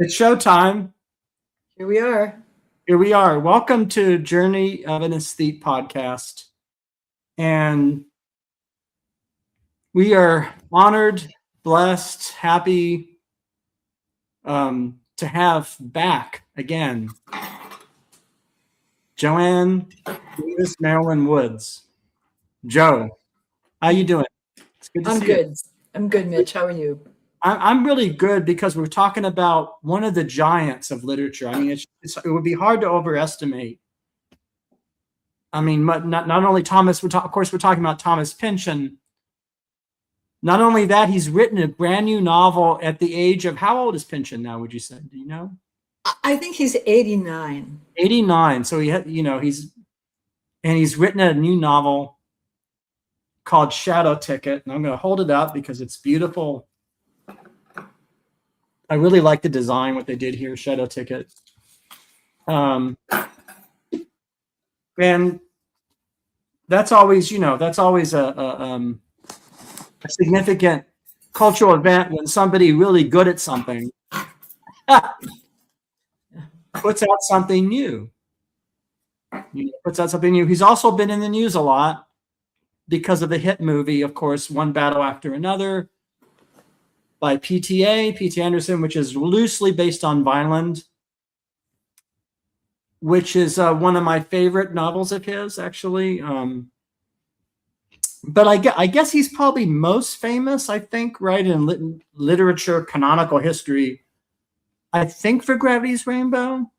It's showtime. Here we are. Here we are. Welcome to Journey of an Aesthete podcast. And we are honored, blessed, happy to have back again Joanne Davis Woods. Joe, how you doing? It's good to see you. I'm good, Mitch. How are you? I'm really good because we're talking about one of the giants of literature. I mean, it would be hard to overestimate. I mean, not only Thomas, of course, we're talking about Thomas Pynchon. Not only that, he's written a brand new novel at the age of, how old is Pynchon now, would you say? Do you know? I think he's 89. 89. So he's written a new novel called Shadow Ticket. And I'm going to hold it up because it's beautiful. I really like the design, what they did here, Shadow Ticket. And that's always, a significant cultural event when somebody really good at something puts out something new. He's also been in the news a lot because of the hit movie, of course, One Battle After Another, by P.T. Anderson, which is loosely based on Vineland, which is one of my favorite novels of his, actually. But I guess he's probably most famous, I think, right, in literature, canonical history, I think, for Gravity's Rainbow.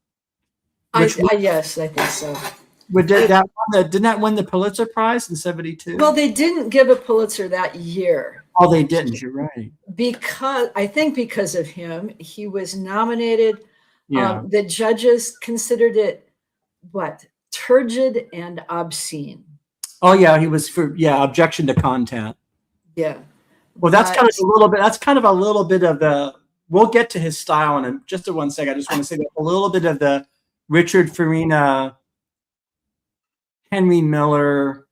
Yes, I think so. Didn't that win the Pulitzer Prize in 1972? Well, they didn't give a Pulitzer that year. Oh, they didn't. You're right. Because of him, he was nominated. Yeah. The judges considered it turgid and obscene. Oh yeah, he was for objection to content. Yeah. Well, that's kind of a little bit of the. We'll get to his style in just a 1 second. I just want to say that a little bit of the Richard Farina, Henry Miller,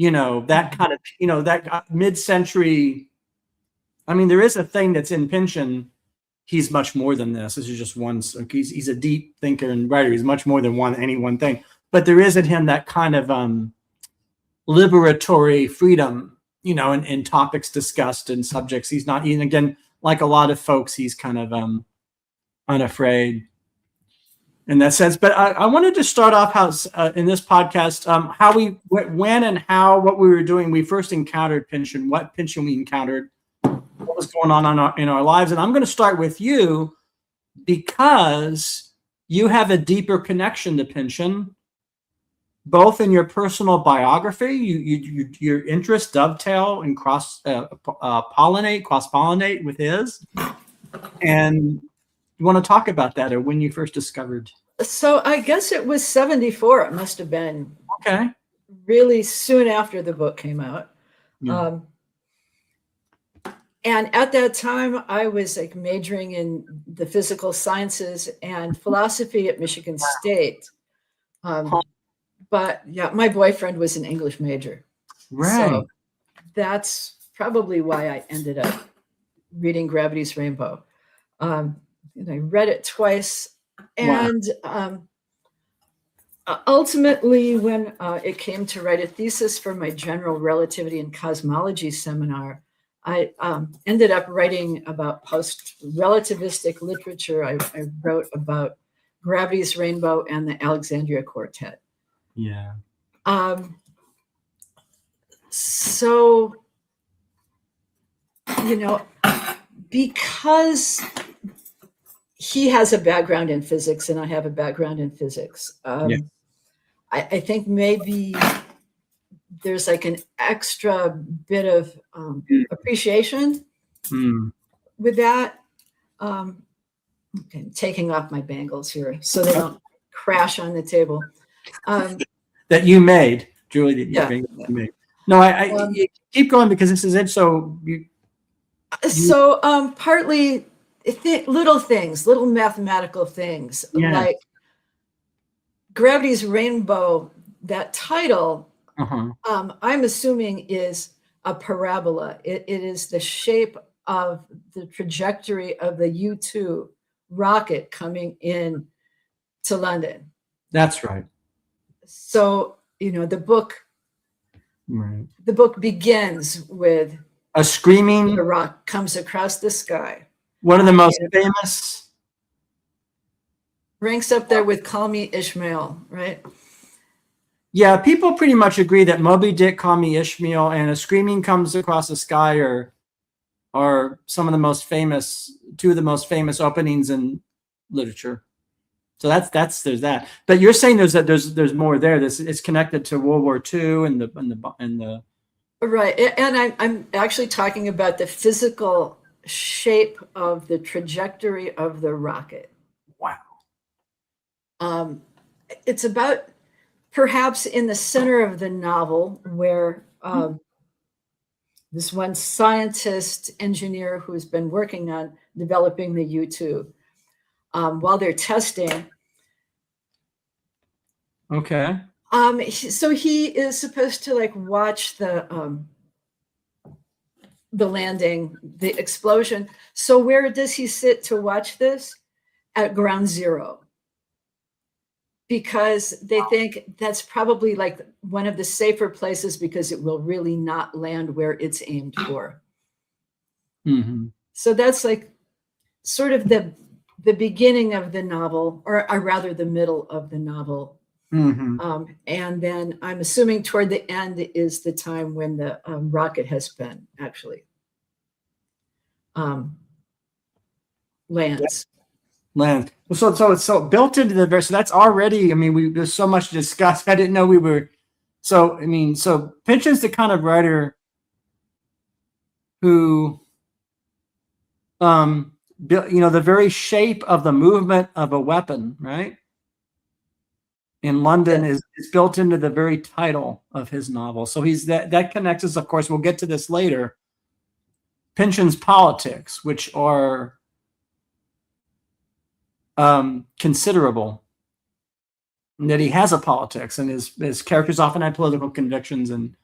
that kind of, that mid-century. I mean, there is a thing that's in Pynchon. He's much more than this. This is just one. He's a deep thinker and writer. He's much more than any one thing. But there is in him that kind of liberatory freedom, in topics discussed and subjects. He's not, even again, like a lot of folks, he's kind of unafraid in that sense. But I wanted to start off in this podcast, what we were doing. We first encountered Pynchon, what Pynchon we encountered, what was going on in our lives. And I'm going to start with you because you have a deeper connection to Pynchon, both in your personal biography, your interests dovetail and cross-pollinate with his. And you want to talk about that, or when you first discovered? So I guess it was 1974. It must have been really soon after the book came out. Yeah. And at that time, I was majoring in the physical sciences and philosophy at Michigan State. But yeah, my boyfriend was an English major. Right. So that's probably why I ended up reading Gravity's Rainbow. And I read it twice. And ultimately, when it came to write a thesis for my general relativity and cosmology seminar, I ended up writing about post-relativistic literature. I wrote about Gravity's Rainbow and the Alexandria Quartet. Yeah. So, because he has a background in physics and I have a background in physics, I think maybe there's an extra bit of appreciation with that. Okay, taking off my bangles here so they don't crash on the table. That you made, Julie. You made. No, I keep going because this is it. So partly little mathematical things, like Gravity's Rainbow. That title, I'm assuming, is a parabola. It is the shape of the trajectory of the U-2 rocket coming in to London. That's right. So, the book begins with a screaming the rock comes across the sky. One of the most famous. Ranks up there with Call Me Ishmael, right? Yeah, people pretty much agree that Moby Dick, Call Me Ishmael, and A Screaming Comes Across the Sky are some of the most famous, two of the most famous openings in literature. So there's that. But you're saying there's more there. It's connected to World War II and the right. And I'm actually talking about the physical shape of the trajectory of the rocket. Wow. It's about perhaps in the center of the novel where this one scientist engineer who's been working on developing the U-2, while they're testing. Okay. So he is supposed to watch the landing, the explosion. So where does he sit to watch this? At ground zero. Because they think that's probably one of the safer places because it will really not land where it's aimed for. Mm-hmm. So that's sort of the beginning of the novel, or rather the middle of the novel. Mm-hmm. And then I'm assuming toward the end is the time when the rocket has been actually lands. Land. So it's so built into the verse. So that's already, there's so much to discuss. I didn't know we were. So Pynchon's the kind of writer who, the very shape of the movement of a weapon, right? In London is built into the very title of his novel. So that connects us, of course, we'll get to this later. Pynchon's politics, which are considerable, and that he has a politics, and his characters often have political convictions, and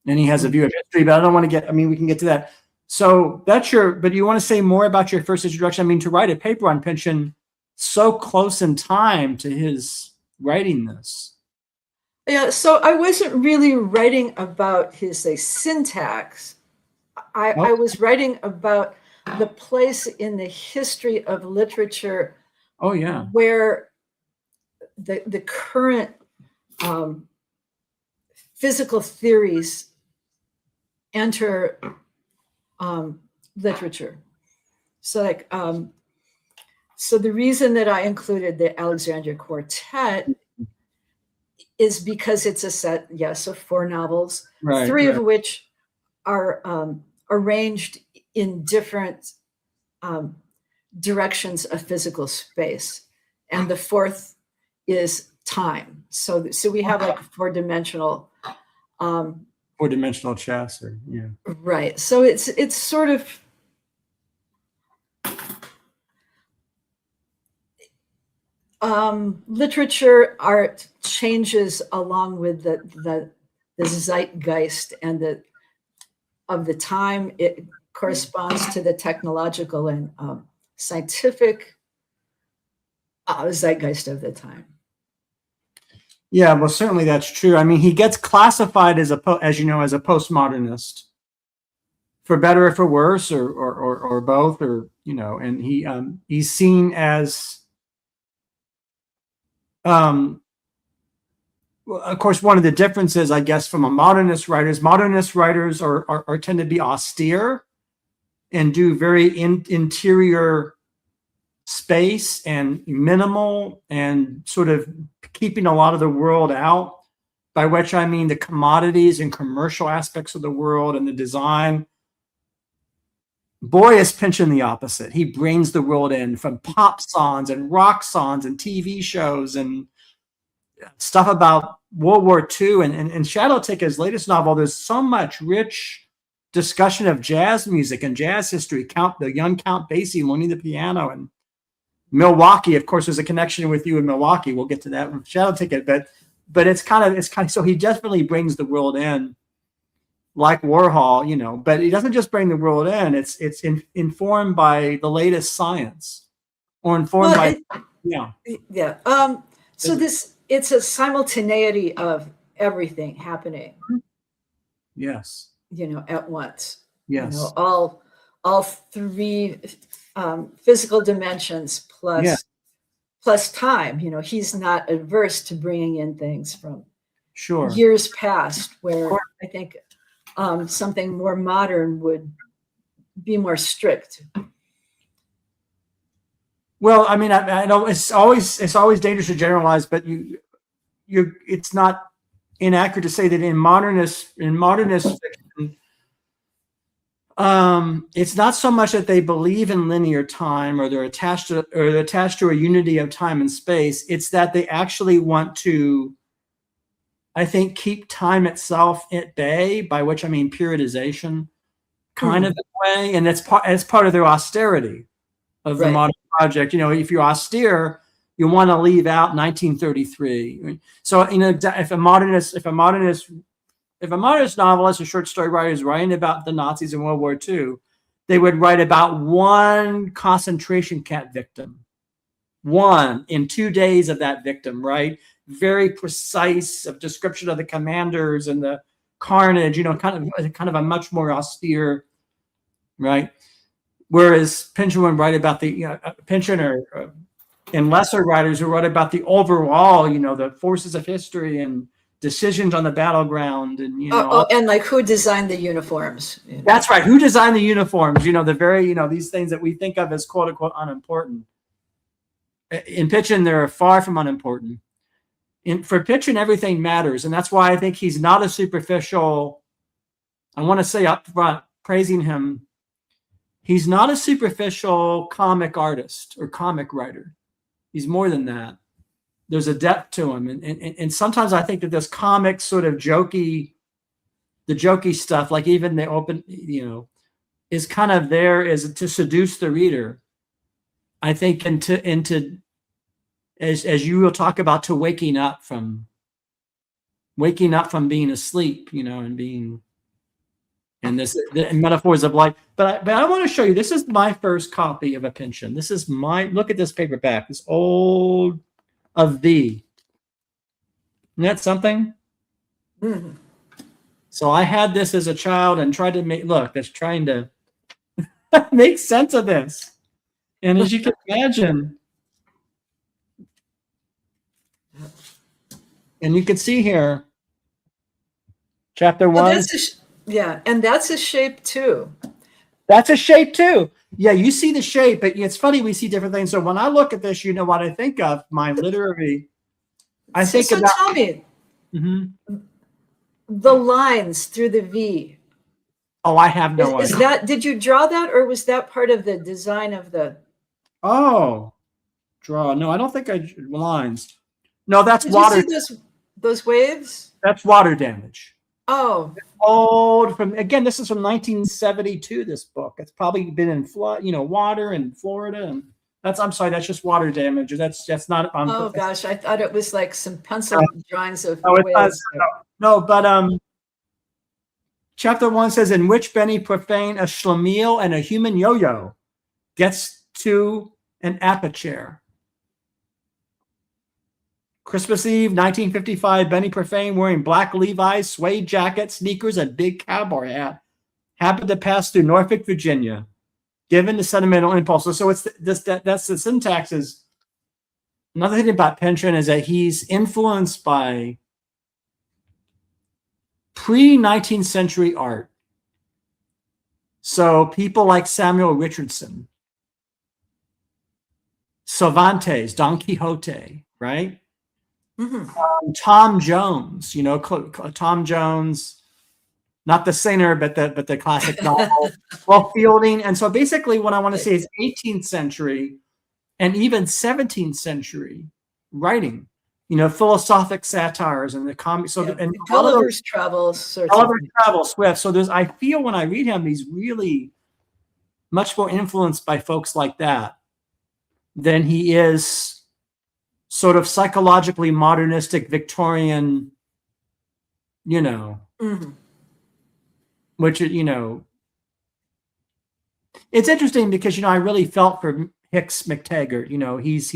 he has a view of history, but I don't want to get, we can get to that. So but you want to say more about your first introduction? To write a paper on Pynchon so close in time to his writing this. Yeah, so I wasn't really writing about his syntax. I was writing about the place in the history of literature. Oh yeah, where the current physical theories enter literature. So so the reason that I included the Alexandria Quartet is because it's a set, of 4 novels, right, 3 of which are arranged in different directions of physical space, and the 4th is time. So we have 4-dimensional 4-dimensional chess, or right. So it's sort of literature, art changes along with the zeitgeist and of the time. It corresponds to the technological and scientific zeitgeist of the time. Yeah, well, certainly that's true. He gets classified as a postmodernist, for better or for worse, or both, and he's seen as, well, of course, one of the differences, I guess, from modernist writers are tend to be austere and do very interior space and minimal, and sort of keeping a lot of the world out, by which I mean the commodities and commercial aspects of the world and the design. Boy, is Pynchon the opposite. He brings the world in, from pop songs and rock songs and TV shows and stuff about World War II. And Shadow Tick, his latest novel, there's so much rich discussion of jazz music and jazz history. The young Count Basie learning the piano, and Milwaukee, of course, there's a connection with you in Milwaukee. We'll get to that with Shadow Ticket, but it's kind of, so he definitely brings the world in. like Warhol, you know, but he doesn't just bring the world in. It's informed by the latest science, or informed by, yeah. Yeah. So it's a simultaneity of everything happening. Yes. You know, at once. Yes. You know, all three physical dimensions plus time. You know, he's not averse to bringing in things from years past, where I think something more modern would be more strict. Well, I mean, I know it's always dangerous to generalize, but it's not inaccurate to say that in modernist fiction, it's not so much that they believe in linear time, or they're attached to a unity of time and space. It's that they actually want to, I think, keep time itself at bay, by which I mean periodization, kind of in a way, and that's part of their austerity of the modern project. You know, if you're austere, you want to leave out 1933. So, you know, if a modernist novelist or short story writer is writing about the Nazis in World War II, they would write about one concentration camp victim, one in 2 days of that victim, right? Very precise of description of the commanders and the carnage, you know, kind of a much more austere, right? Whereas Pynchon would write about the Pynchon and lesser writers who wrote about the overall, you know, the forces of history and decisions on the battleground, and you know, and like who designed the uniforms. You know? That's right. Who designed the uniforms? You know, the very, you know, these things that we think of as quote unquote unimportant. In Pynchon, they're far from unimportant. For Pynchon, everything matters, and that's why I think he's not a superficial. I want to say up front, praising him, he's not a superficial comic artist or comic writer. He's more than that. There's a depth to him, and sometimes I think that this comic sort of jokey stuff, like even the open, you know, is kind of there is to seduce the reader. I think into as you will talk about, to waking up from being asleep, you know, and being, and the metaphors of life. But I want to show you. This is my first copy of a Pynchon. This is look at this paperback. This old of thee. Isn't that something? Mm-hmm. So I had this as a child and tried to that's trying to make sense of this. And as you can imagine, and you can see here, chapter 1. And that's a shape too. That's a shape too. Yeah, you see the shape, but it's funny, we see different things. So when I look at this, you know what I think of, my literary, I think about. Tell me, the lines through the V. Oh, I have no idea. Did you draw that, or was that part of the design of the? Oh, draw. No, I don't think lines. No, that's Did water. You see those waves? That's water damage. Oh. It's old this is from 1972, this book. It's probably been in flood, you know, water in Florida, and I'm sorry, that's just water damage. That's not on purpose. Gosh, I thought it was like some pencil drawings of waves. No, but chapter 1 says, in which Benny Profane, a schlemiel and a human yo-yo, gets to an aperture. Christmas Eve, 1955, Benny Profane, wearing black Levi's, suede jacket, sneakers, and big cowboy hat, happened to pass through Norfolk, Virginia, given the sentimental impulse. So it's that's the syntax. Is another thing about Pynchon is that he's influenced by pre-19th century art. So people like Samuel Richardson, Cervantes, Don Quixote, right? Mm-hmm. Tom Jones, you know, Tom Jones, not the singer, but the classic novel. Well, Fielding. And so basically what I want to say is 18th century and even 17th century writing, you know, philosophic satires and the comic. So and Gulliver's Travels, Swift. So I feel when I read him, he's really much more influenced by folks like that than he is sort of psychologically modernistic Victorian, you know. Mm-hmm. which, it's interesting because, I really felt for Hicks McTaggart. He's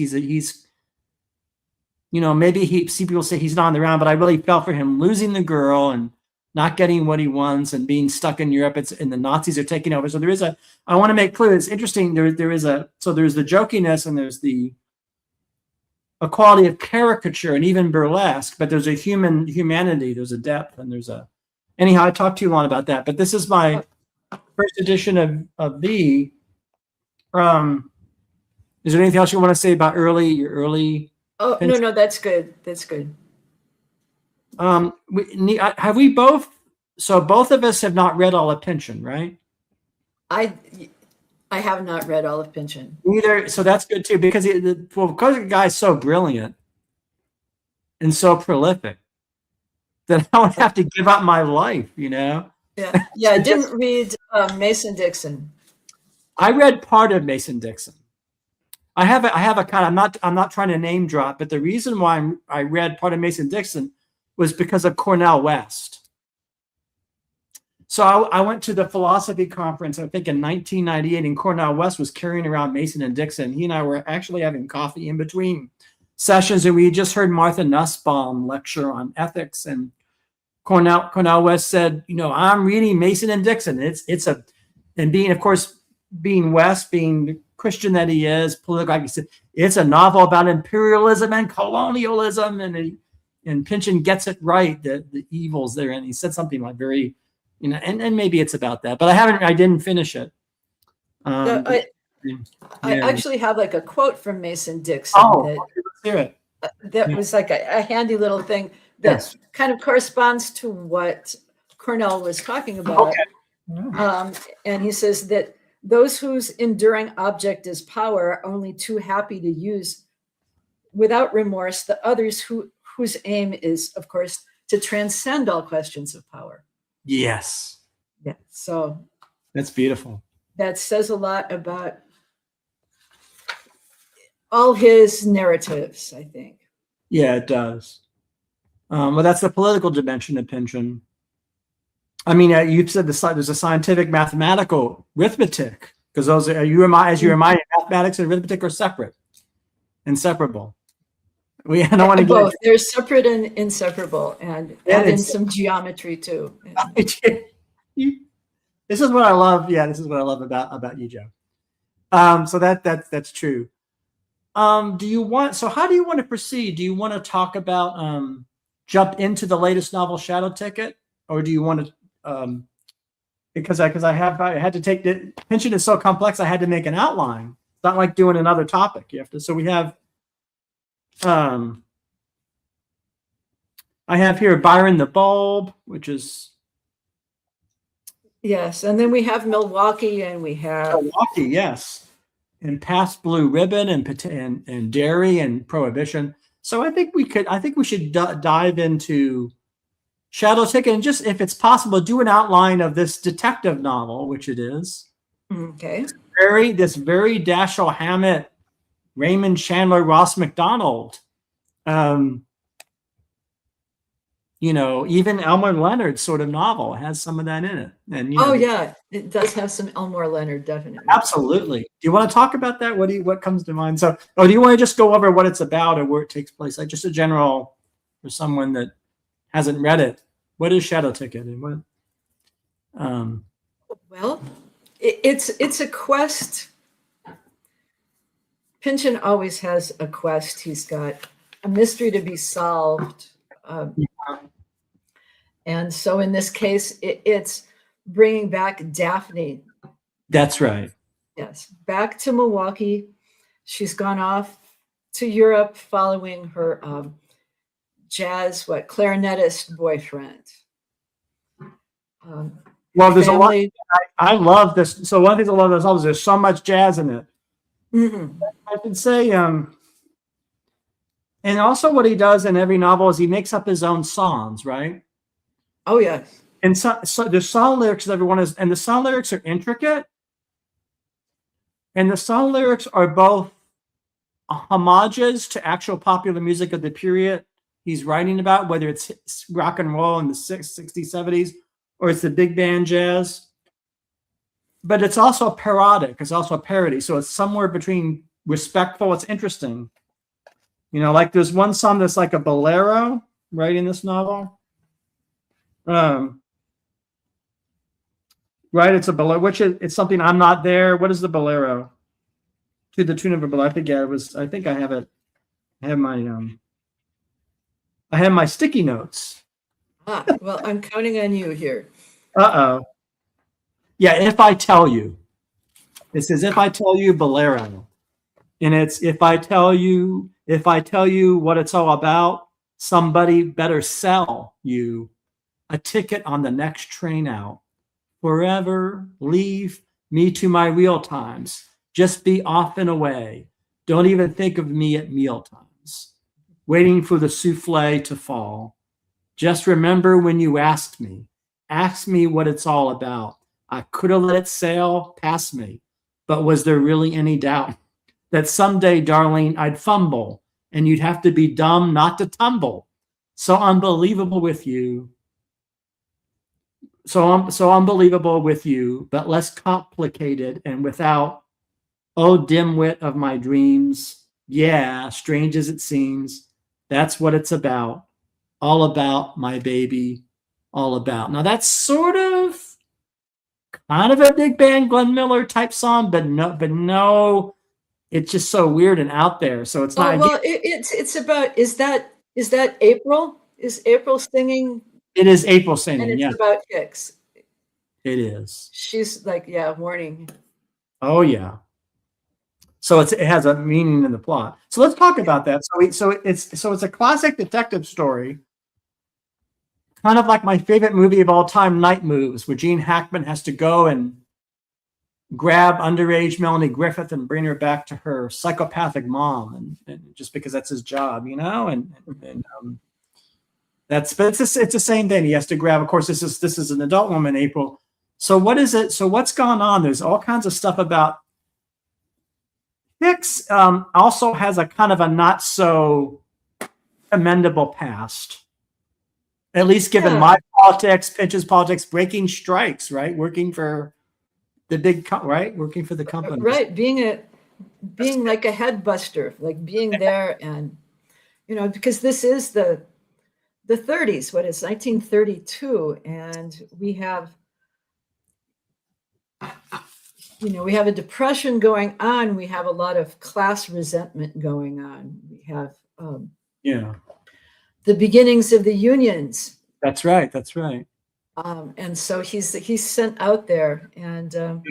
maybe some people say he's not on the round, but I really felt for him losing the girl and not getting what he wants and being stuck in Europe. And the Nazis are taking over. So I want to make clear, it's interesting. There's the jokiness and there's the quality of caricature and even burlesque, but there's a humanity, there's a depth, and anyhow, I talked too long about that, but this is my first edition of the, is there anything else you want to say about your early? Oh, Pynchon? No, that's good. That's good. Have we both, so both of us have not read all of Pynchon, right? I have not read all of Pynchon. Neither, so that's good too, because the guy's so brilliant and so prolific that I would have to give up my life, Yeah, I didn't read Mason Dixon. I read part of Mason Dixon. I have a kind of, I'm not trying to name drop, but the reason why I read part of Mason Dixon was because of Cornel West. So I went to the philosophy conference, I think in 1998, and Cornel West was carrying around Mason and Dixon. He and I were actually having coffee in between sessions, and we just heard Martha Nussbaum lecture on ethics, and Cornel West said, I'm reading Mason and Dixon. And being, of course, being West, being the Christian that he is, political, like he said, it's a novel about imperialism and colonialism, and Pynchon gets it right, the evils there, and he said something like very, and maybe it's about that, but I didn't finish it. I actually have like a quote from Mason Dixon. Let's hear it. That was like a handy little thing that kind of corresponds to what Cornell was talking about. Okay. And he says that those whose enduring object is power are only too happy to use without remorse the others whose aim is, of course, to transcend all questions of power. Yes. Yeah. So that's beautiful. That says a lot about all his narratives, I think. Yeah, it does. Well, that's the political dimension of Pynchon. I mean, you've said there's a scientific mathematical arithmetic, because those as you remind, mathematics and arithmetic are inseparable. We don't want to both. They're separate and inseparable, and add in some geometry too. This is what I love. Yeah, this is what I love about you, Joe. So that's true. How do you want to proceed? Do you want to talk about jump into the latest novel, Shadow Ticket, or do you want to? Because I had to take the Pynchon is so complex. I had to make an outline. It's not like doing another topic. You have to. So we have. I have here Byron the Bulb, which is. Yes, and then we have Milwaukee, and we have Milwaukee, yes, and Past Blue Ribbon, and Dairy, and Prohibition. So I think we should dive into Shadow Ticket, and just, if it's possible, do an outline of this detective novel, which it is. Okay. This very Dashiell Hammett, Raymond Chandler, Ross MacDonald. Even Elmore Leonard sort of novel has some of that in it. And yeah, it does have some Elmore Leonard, definitely. Absolutely. Do you want to talk about that? What comes to mind? So, do you want to just go over what it's about or where it takes place? Like just a general, for someone that hasn't read it, what is Shadow Ticket, and what? Well, it's a quest. Pynchon always has a quest. He's got a mystery to be solved. And so in this case, it's bringing back Daphne. That's right. Yes, back to Milwaukee. She's gone off to Europe following her clarinetist boyfriend. Well, there's a lot. I love this. So one of the things I love about this novel is there's so much jazz in it. Mm-hmm. I could say, and also what he does in every novel is he makes up his own songs, right? Oh yeah. And so there's song lyrics that everyone is, and the song lyrics are intricate. And the song lyrics are both homages to actual popular music of the period he's writing about, whether it's rock and roll in the 60s, 70s, or it's the big band jazz. But it's also parodic. It's also a parody. So it's somewhere between respectful. It's interesting. You know, like there's one song that's like a bolero, right, in this novel. Right, it's a bolero, which is it's something I'm not there. What is the bolero? To the tune of a bolero. I forget. It was. I think I have it. I have my sticky notes. Ah, well, I'm counting on you here. Uh-oh. Yeah, if I tell you. It says if I tell you bolero. And it's if I tell you what it's all about, somebody better sell you a ticket on the next train out. Forever leave me to my real times. Just be off and away. Don't even think of me at meal times. Waiting for the souffle to fall. Just remember when you asked me. Ask me what it's all about. I could have let it sail past me, but was there really any doubt that someday, darling, I'd fumble and you'd have to be dumb not to tumble? So unbelievable with you. So unbelievable with you, but less complicated and without, oh, dimwit of my dreams. Yeah, strange as it seems, that's what it's about. All about my baby, all about. Now that's sort of kind of a big band Glenn Miller type song, but no, it's just so weird and out there. So it's not. Well, it's about, is that April? Is April singing? It is April singing. And it's yeah, about Hicks. It is. She's like, yeah, warning. Oh yeah. So it has a meaning in the plot. So let's talk about that. So it's a classic detective story, kind of like my favorite movie of all time, Night Moves, where Gene Hackman has to go and grab underage Melanie Griffith and bring her back to her psychopathic mom, and just because that's his job, you know, and but it's the same thing. He has to grab. Of course, this is an adult woman, April. So what is it? So what's gone on? There's all kinds of stuff about Hicks. Also has a kind of a not so commendable past, at least given my politics, Pynchon's politics, breaking strikes, right? Working for the big, right? Working for the company, right? Being like a head buster, like being there, and you know, because this is the 30s. What is 1932, and we have, you know, we have a depression going on. We have a lot of class resentment going on. We have the beginnings of the unions. That's right. That's right. And so he's sent out there, and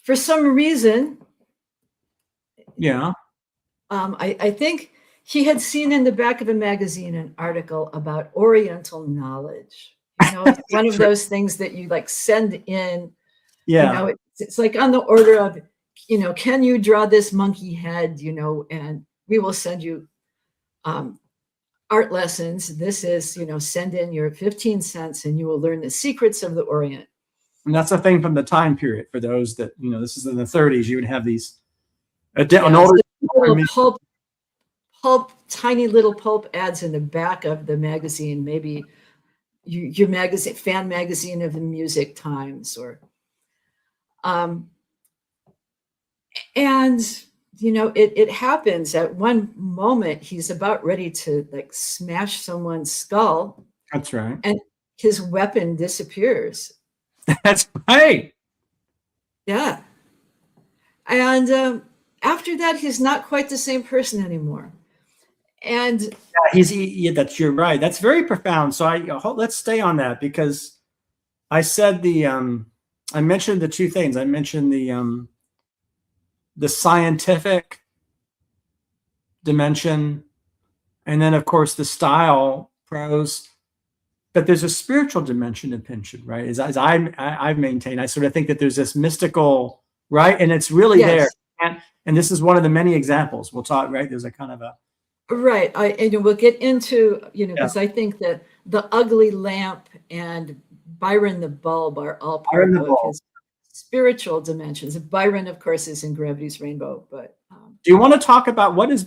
for some reason, I think he had seen in the back of a magazine an article about Oriental knowledge. You know, it's one of those things that you like send in. Yeah. You know, it's like on the order of, you know, can you draw this monkey head? You know, and we will send you art lessons. This is, you know, send in your 15 cents and you will learn the secrets of the Orient. And that's a thing from the time period. For those that, you know, this is in the 30s, you would have these tiny little pulp ads in the back of the magazine, maybe your magazine, fan magazine of the Music Times, or and you know, it happens at one moment he's about ready to like smash someone's skull. That's right. And his weapon disappears. That's right. Yeah. And after that, he's not quite the same person anymore. And you're right. That's very profound. So let's stay on that, because I said I mentioned the two things. I mentioned the scientific dimension, and then of course the style, prose. But there's a spiritual dimension in Pynchon, right? As I've maintained, I sort of think that there's this mystical, right, and it's really there. And this is one of the many examples we'll talk. Right, there's a kind of a right. And we'll get into, you know, because I think that The Ugly Lamp and Byron the Bulb are all part of his spiritual dimensions. Byron, of course, is in Gravity's Rainbow. But do you want to talk about what was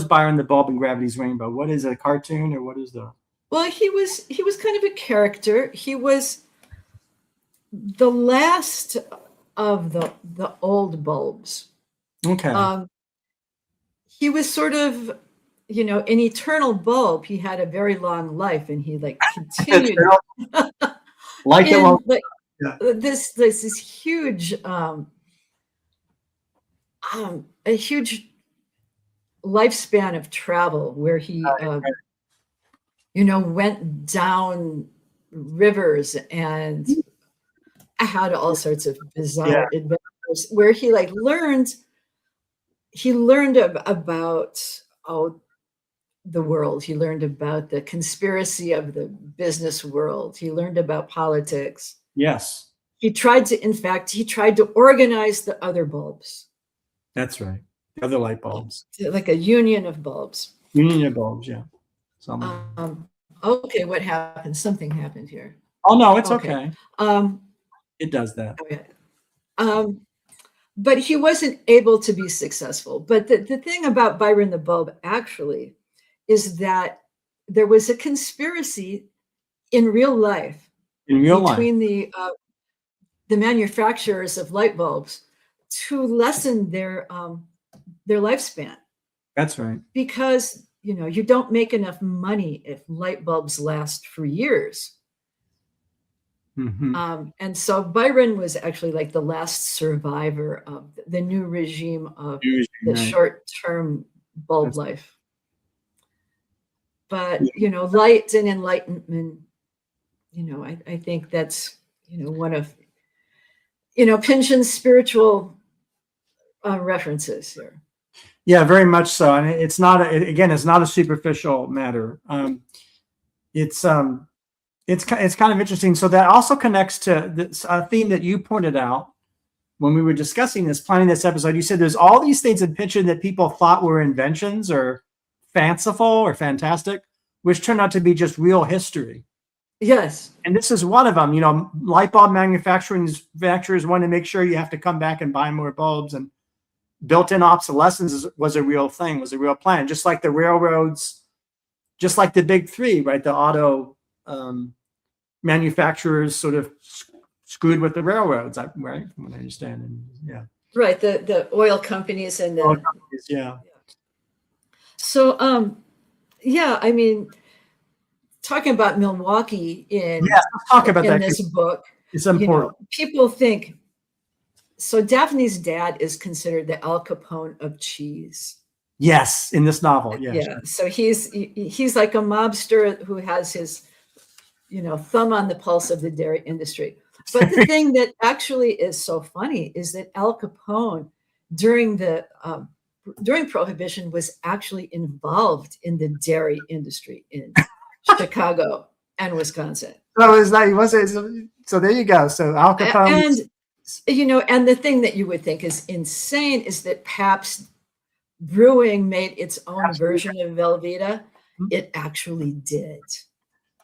Byron the Bulb in Gravity's Rainbow? What is a cartoon, or what is the? Well, he was kind of a character. He was the last of the old bulbs. Okay. He was sort of, an eternal bulb. He had a very long life, and he like continued Like the one. in like Yeah. this huge a huge lifespan of travel where he went down rivers and had all sorts of bizarre adventures where he like learned about the world. He learned about the conspiracy of the business world. He learned about politics. Yes. He tried to organize the other bulbs. That's right. The other light bulbs. Like a union of bulbs. Union of bulbs, yeah. Okay, what happened? Something happened here. Oh, no, it's okay. It does that. Okay. But he wasn't able to be successful. But the thing about Byron the Bulb actually is that there was a conspiracy in real life between the manufacturers of light bulbs to lessen their lifespan. That's right. Because you don't make enough money if light bulbs last for years. Mm-hmm. And so Byron was actually like the last survivor of the new regime of the short-term bulb life. But light and enlightenment, I think that's one of Pynchon's spiritual references here. Yeah, very much so. And it's not a superficial matter. It's kind of interesting. So that also connects to this theme that you pointed out when we were discussing this, planning this episode. You said there's all these things in Pynchon that people thought were inventions or fanciful or fantastic, which turned out to be just real history. Yes. And this is one of them. Light bulb manufacturers want to make sure you have to come back and buy more bulbs, and built-in obsolescence was a real thing, was a real plan. Just like the railroads, just like the big three, right? The auto manufacturers sort of screwed with the railroads, right? From what I understand. And yeah. Right. The oil companies and the oil companies, yeah. So yeah, I mean, talking about Milwaukee in let's talk about that. This book. It's important. People think so. Daphne's dad is considered the Al Capone of cheese. Yes, in this novel. Yes. Yeah. So he's like a mobster who has his, thumb on the pulse of the dairy industry. But the thing that actually is so funny is that Al Capone, during Prohibition, was actually involved in the dairy industry in Chicago and Wisconsin. So so there you go. So Al Capone, and the thing that you would think is insane is that Pabst Brewing made its own version of Velveeta. Mm-hmm. It actually did.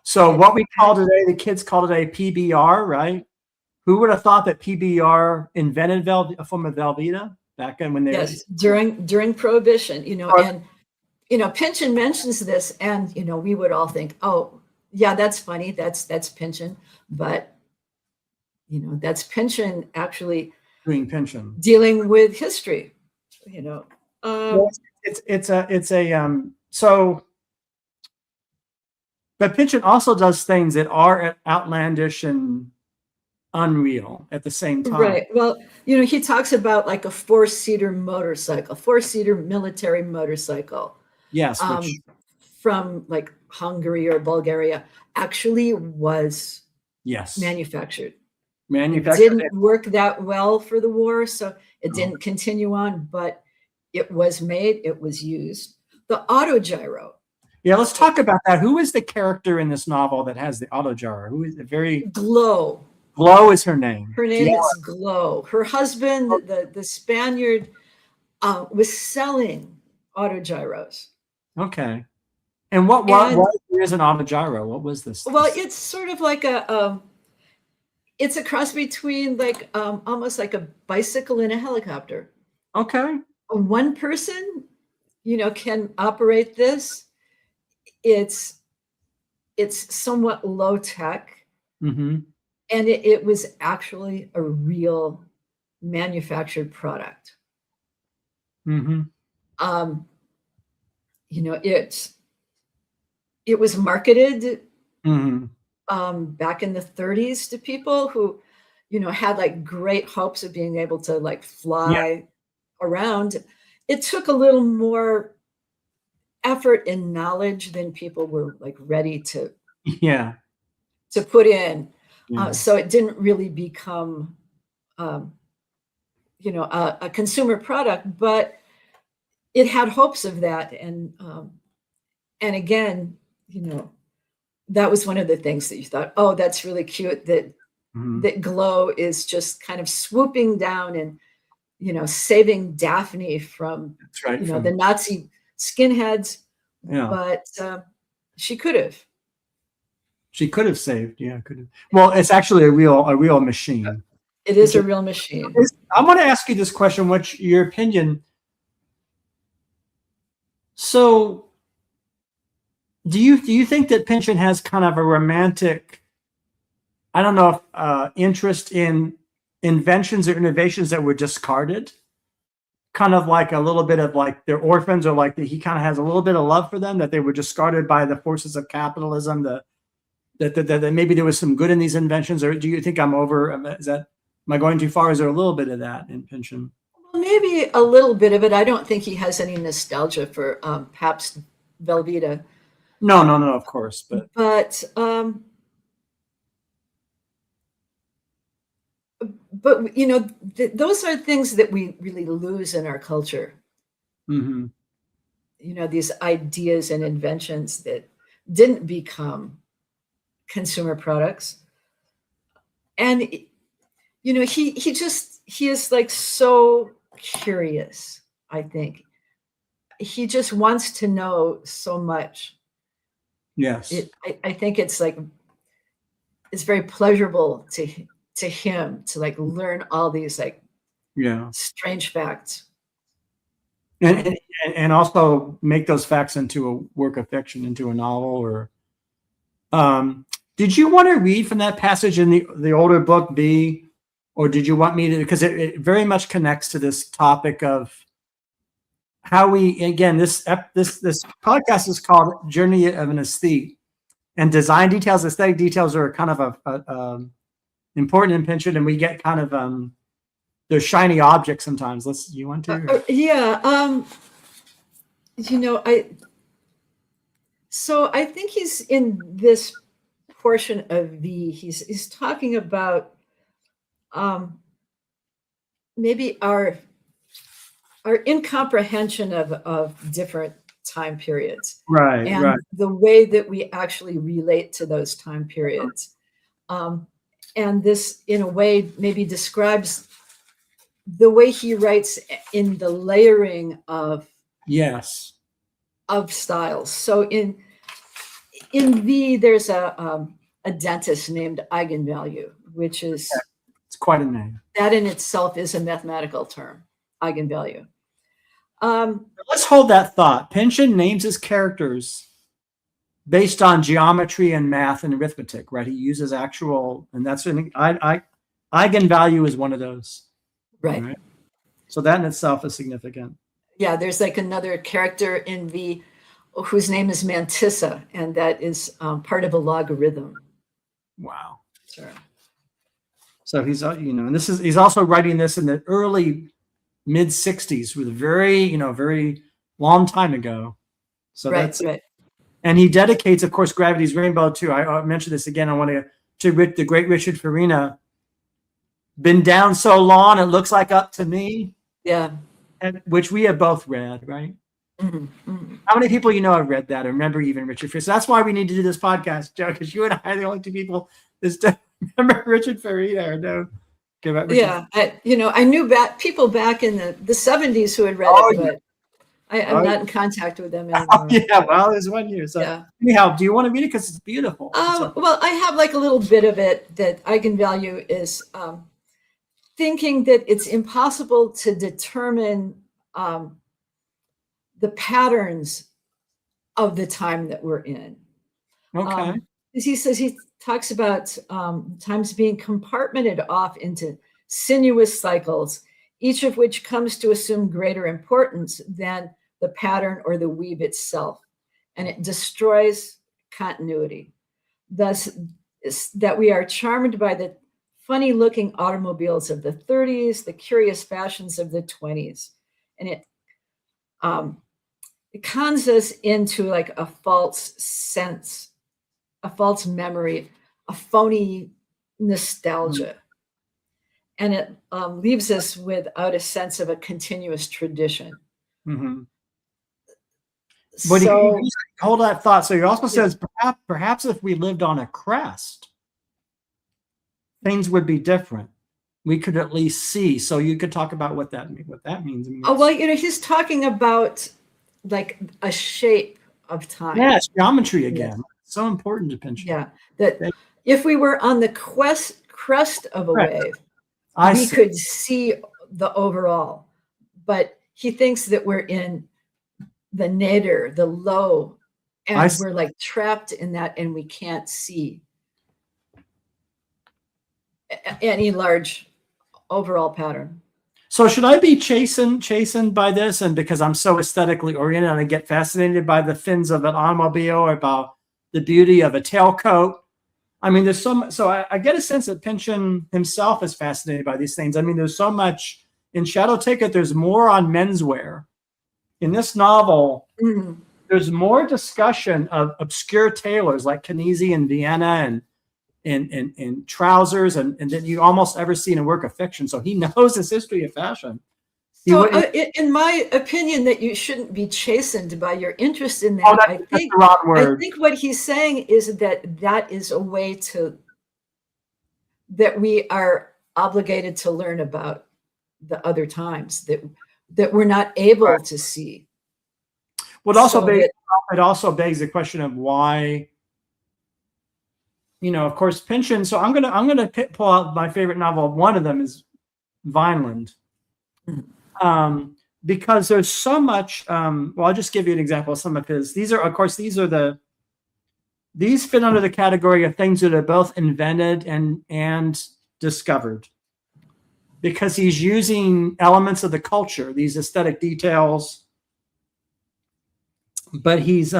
So what we call today, the kids call today PBR, right? Who would have thought that PBR invented a form of Velveeta back then when they during Prohibition, and Pynchon mentions this, and we would all think, oh yeah, that's funny, that's Pynchon, but that's Pynchon actually doing Pynchon, dealing with history. But Pynchon also does things that are outlandish and unreal at the same time. Right. Well, he talks about like a four-seater military motorcycle. Yes. From like Hungary or Bulgaria actually was manufactured. It didn't work that well for the war, so it didn't continue on, but it was made, it was used. The autogyro. Yeah, let's talk about that. Who is the character in this novel that has the autogyro? Who is it? Glow. Glow is her name. Her name is Glow. Her husband, the Spaniard, was selling autogyros. Okay. And what is an autogyro? What was this? Well, it's sort of like it's a cross between like almost like a bicycle and a helicopter. Okay. One person, can operate this. It's it's somewhat low tech, Mm-hmm. and it was actually a real manufactured product. Mm-hmm. You know, it was marketed Mm-hmm. back in the 30s to people who, you know, had like great hopes of being able to like Yeah. fly around. It took a little more effort and knowledge than people were like ready Yeah. to put in. Yeah. So it didn't really become, um, you know, a consumer product, but it had hopes of that. And again, you know, that was one of the things that you thought, oh, that's really cute that Mm-hmm. that Glow is just kind of swooping down and, you know, saving Daphne from, That's right. you know, the Nazi skinheads, Yeah. but she could have. She could have saved. Yeah, could have. Well, it's actually a real machine. It is a real machine. I want to ask you this question. What's your opinion? So, do you think that Pynchon has kind of a romantic, I don't know, if, interest in inventions or innovations that were discarded? Kind of like a little bit of like they're orphans, or like he kind of has a little bit of love for them, that they were discarded by the forces of capitalism. That maybe there was some good in these inventions, or do you think am I going too far? Is there a little bit of that in Pynchon? Well, maybe a little bit of it. I don't think he has any nostalgia for Pabst Velveeta. No, of course, but you know, those are things that we really lose in our culture. mm-hmm. You know, these ideas and inventions that didn't become consumer products. And you know, he is like so curious, I think. He just wants to know so much. Yes, I think it's like it's very pleasurable to him to like learn all these like yeah, strange facts. and, and also make those facts into a work of fiction, into a novel. Or did you want to read from that passage in the older book B, or did you want me to? Because it very much connects to this topic of how we, again, this podcast is called Journey of an Aesthete, and design details, aesthetic details are kind of a important in Pynchon, and we get kind of they're shiny objects sometimes. You want to? Yeah. You know, I think he's in this portion of V. He's talking about maybe our incomprehension of different time periods, Right, and right. the way that we actually relate to those time periods. And this, in a way, maybe describes the way he writes in the layering of Yes. of styles. So in V, there's a dentist named Eigenvalue, which is It's quite a name. that in itself is a mathematical term, eigenvalue. Let's hold that thought. Pynchon names his characters based on geometry and math and arithmetic, right? He uses actual, and that's an eigenvalue is one of those. Right. So that in itself is significant. Yeah, there's like another character in V whose name is Mantissa, and that is part of a logarithm. Wow. Sure. So he's, and he's also writing this in the early mid 60s, with a very long time ago. So that's right. And he dedicates, of course, Gravity's Rainbow too. I mentioned this again. I want to the great Richard Farina. Been down so long, it looks like up to me. Yeah. And which we have both read, right? Mm-hmm. Mm-hmm. How many people have read that or remember even Richard Farina? So that's why we need to do this podcast, Joe, because you and I are the only two people that remember Richard Farina or know. Yeah, I knew people back in the 70s who had read it, but I'm not in contact with them anymore. Yeah, well, there's 1 year. So yeah. Anyhow, do you want to read it? Because it's beautiful. Well, I have like a little bit of it that eigenvalue is thinking that it's impossible to determine the patterns of the time that we're in. Okay. he says he talks about times being compartmented off into sinuous cycles, each of which comes to assume greater importance than the pattern or the weave itself, and it destroys continuity. Thus, that we are charmed by the funny-looking automobiles of the 30s, the curious fashions of the 20s, and it cons us into like a false sense, a false memory, a phony nostalgia. And it leaves us without a sense of a continuous tradition. Mm-hmm. So, but hold that thought. So he also says, perhaps if we lived on a crest, things would be different. We could at least see. So you could talk about what that means. I mean, oh, well, he's talking about like a shape of time. Yeah, it's geometry again. Yes. So important to Pynchon. Yeah, that if we were on the crest of a wave, we could see the overall. But he thinks that we're in the nadir, the low, and we're like trapped in that, and we can't see any large overall pattern. So should I be chastened by this? And because I'm so aesthetically oriented and I get fascinated by the fins of an automobile or about the beauty of a tailcoat. I mean, there's so I get a sense that Pynchon himself is fascinated by these things. I mean, there's so much in Shadow Ticket. There's more on menswear. In this novel, there's more discussion of obscure tailors like Canesi in Vienna and trousers and than you almost ever see in a work of fiction. So he knows his history of fashion. So in my opinion, that you shouldn't be chastened by your interest in that. Oh, that's the wrong word. I think what he's saying is that is a way that we are obligated to learn about the other times that we're not able to see. Well, it also begs the question of why, of course, Pynchon. So I'm gonna pull out my favorite novel. One of them is Vineland, because there's so much. Well, I'll just give you an example of some of his. These fit under the category of things that are both invented and discovered, because he's using elements of the culture, these aesthetic details, but he's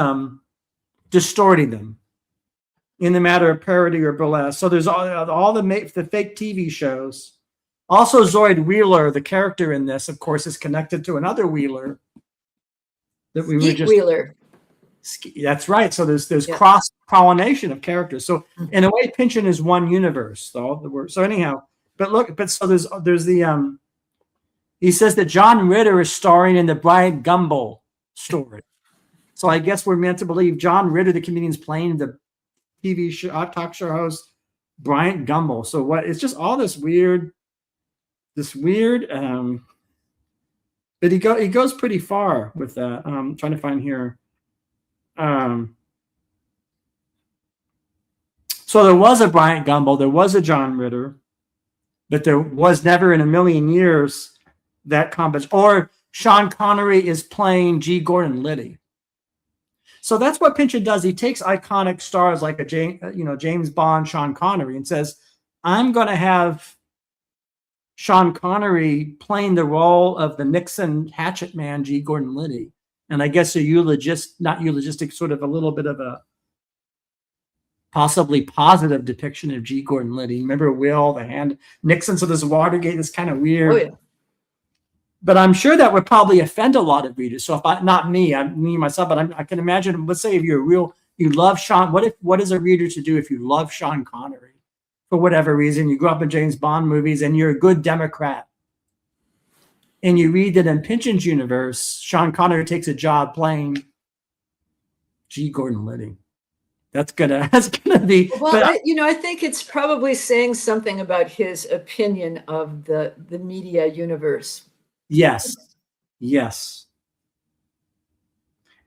distorting them in the matter of parody or burlesque. So there's all the fake TV shows. Also, Zoid Wheeler, the character in this, of course, is connected to another Wheeler that we were just Wheeler. That's right. So there's cross pollination of characters. So in a way, Pynchon is one universe, though. So anyhow, so there's the he says that John Ritter is starring in the Bryant Gumbel story. So I guess we're meant to believe John Ritter, the comedian's playing the TV show, talk show host Bryant Gumbel. So what? It's just all this weird. But he goes pretty far with that. I'm trying to find here. So there was a Bryant Gumbel, there was a John Ritter, but there was never in a million years that combination. Or Sean Connery is playing G. Gordon Liddy. So that's what Pynchon does. He takes iconic stars like James Bond, Sean Connery, and says, I'm going to have Sean Connery playing the role of the Nixon hatchet man, G. Gordon Liddy. And I guess not eulogistic, sort of a little bit of a possibly positive depiction of G. Gordon Liddy. Remember Will, the hand, Nixon, so this Watergate is kind of weird. Oh, yeah. But I'm sure that would probably offend a lot of readers. So not me myself, but I can imagine, let's say if you love Sean, what is a reader to do if you love Sean Connery? For whatever reason, you grew up in James Bond movies and you're a good Democrat. And you read that in Pynchon's universe, Sean Connery takes a job playing G. Gordon Liddy. That's gonna be. Well, I think it's probably saying something about his opinion of the media universe. Yes.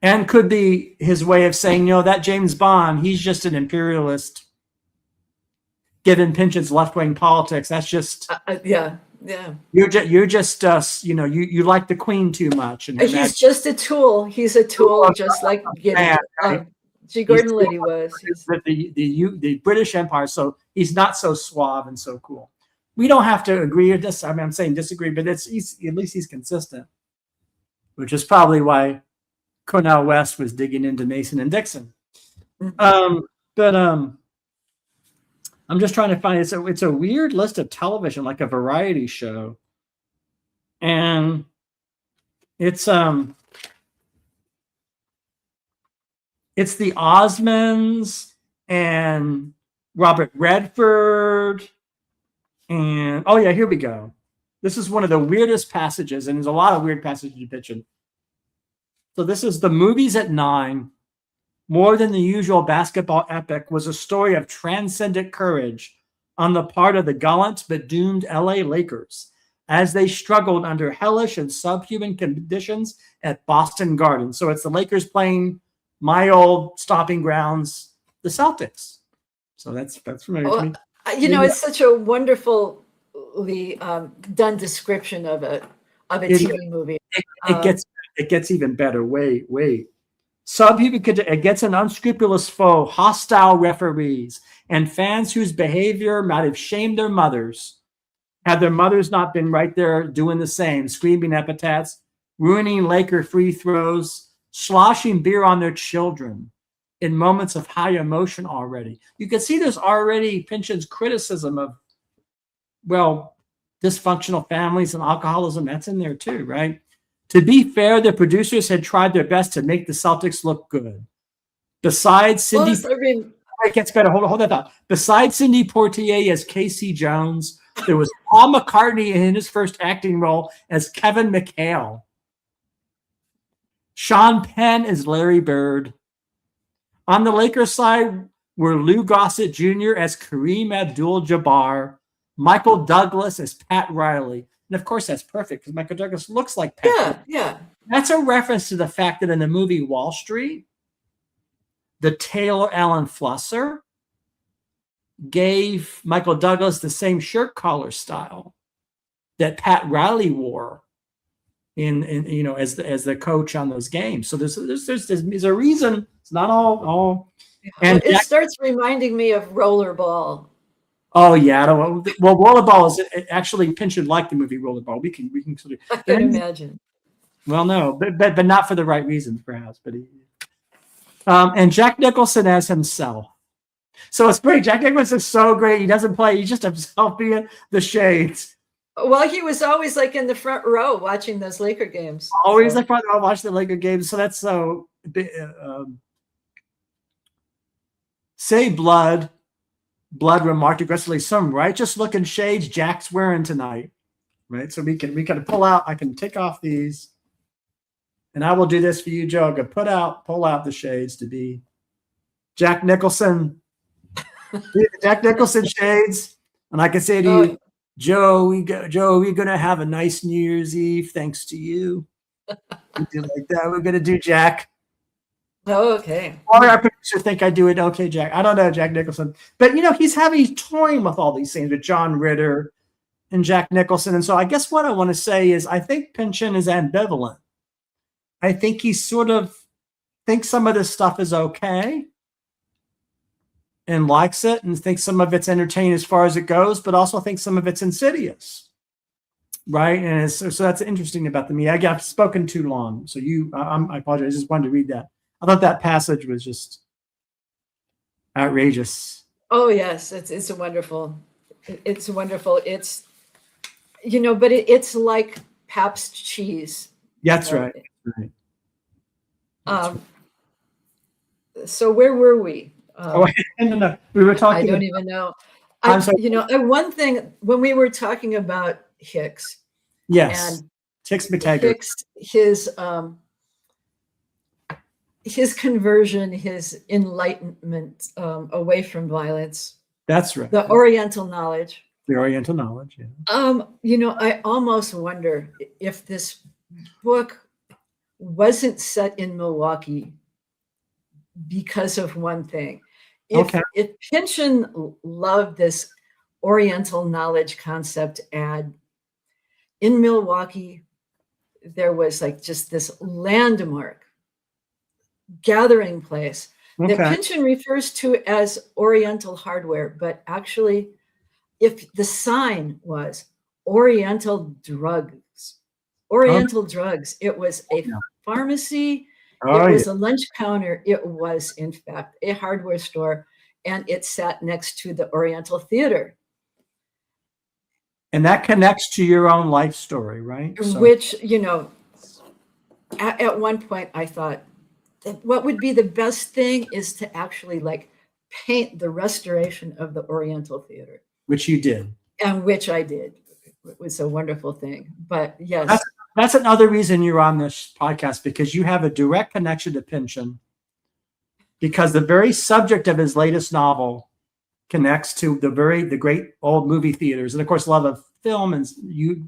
And could be his way of saying, that James Bond, he's just an imperialist. Given Pynchon's left-wing politics, that's just yeah. You're just you like the Queen too much, and he's just a tool. He's a tool, just like Gideon. Right? G. Gordon Liddy was. The British Empire, so he's not so suave and so cool. We don't have to agree with this. I mean, I'm saying disagree, but at least he's consistent, which is probably why Cornel West was digging into Mason and Dixon. But I'm just trying to find it's a weird list of television, like a variety show, and it's the Osmonds and Robert Redford, and oh yeah, here we go. This is one of the weirdest passages, and there's a lot of weird passages in Pynchon. So this is the movies at 9. More than the usual basketball epic was a story of transcendent courage on the part of the gallant but doomed LA Lakers as they struggled under hellish and subhuman conditions at Boston Garden. So it's the Lakers playing my old stomping grounds, the Celtics. So that's familiar to me. It's such a wonderfully done description of a TV movie. It gets even better. Wait. It gets an unscrupulous foe, hostile referees, and fans whose behavior might have shamed their mothers, had their mothers not been right there doing the same, screaming epithets, ruining Laker free throws, sloshing beer on their children in moments of high emotion already. You can see there's already Pynchon's criticism of, dysfunctional families and alcoholism. That's in there too, right? To be fair, the producers had tried their best to make the Celtics look good. Besides Cindy, it gets better. Hold that thought. Besides Cindy Portier as Casey Jones, there was Paul McCartney in his first acting role as Kevin McHale. Sean Penn as Larry Bird. On the Lakers side were Lou Gossett Jr. as Kareem Abdul-Jabbar, Michael Douglas as Pat Riley. And of course, that's perfect because Michael Douglas looks like Pat. Yeah. That's a reference to the fact that in the movie Wall Street, the tailor Alan Flusser gave Michael Douglas the same shirt collar style that Pat Riley wore as the coach on those games. So there's a reason. It's not all. And it starts reminding me of Rollerball. Oh yeah, Rollerball is actually Pynchon liked the movie Rollerball. We can sort of. I can imagine. Well, no, but not for the right reasons, perhaps. But and Jack Nicholson as himself. So it's great. Jack Nicholson is so great. He doesn't play. He's just himself being the shades. Well, he was always like in the front row watching those Laker games. Always the front row watching the Laker games. So that's so. Say blood remarked aggressively, some righteous looking shades Jack's wearing tonight, right? So we can pull out. I can take off these, and I will do this for you, Joe. I'm gonna pull out the shades to be Jack Nicholson, Jack Nicholson shades, and I can say to you, Joe, we're gonna have a nice New Year's Eve thanks to you. We do like that. We're gonna do Jack. Oh, okay. Or our producer think I do it. Okay, Jack. I don't know, Jack Nicholson. But, he's toying with all these things with John Ritter and Jack Nicholson. And so I guess what I want to say is I think Pynchon is ambivalent. I think he sort of thinks some of this stuff is okay and likes it and thinks some of it's entertaining as far as it goes, but also thinks some of it's insidious. Right? And so that's interesting about the media. I've spoken too long. So I apologize. I just wanted to read that. I thought that passage was just outrageous. Oh yes, it's wonderful. It's wonderful. It's but it's like Pabst cheese. That's right. So where were we? No. We were talking. I don't even know. One thing when we were talking about Hicks. Yes. And Hicks McTaggart. His conversion, his enlightenment away from violence. That's right. The Oriental knowledge. The Oriental knowledge, yeah. I almost wonder if this book wasn't set in Milwaukee because of one thing. If Pynchon loved this Oriental knowledge concept, in Milwaukee, there was like just this landmark gathering place that Okay. Pynchon refers to as Oriental hardware, but actually, if the sign was Oriental drugs, Oh, Oriental drugs, it was a yeah. pharmacy, it Oh, yeah. was a lunch counter, it was, in fact, a hardware store, and it sat next to the Oriental Theater. And that connects to your own life story, right? So, Which, at one point I thought that what would be the best thing is to actually like paint the restoration of the Oriental Theater, which you did. and which I did. It was a wonderful thing. But That's yes, that's another reason you're on this podcast, because you have a direct connection to Pynchon, because the very subject of his latest novel connects to the great old movie theaters, and of course love of film, and you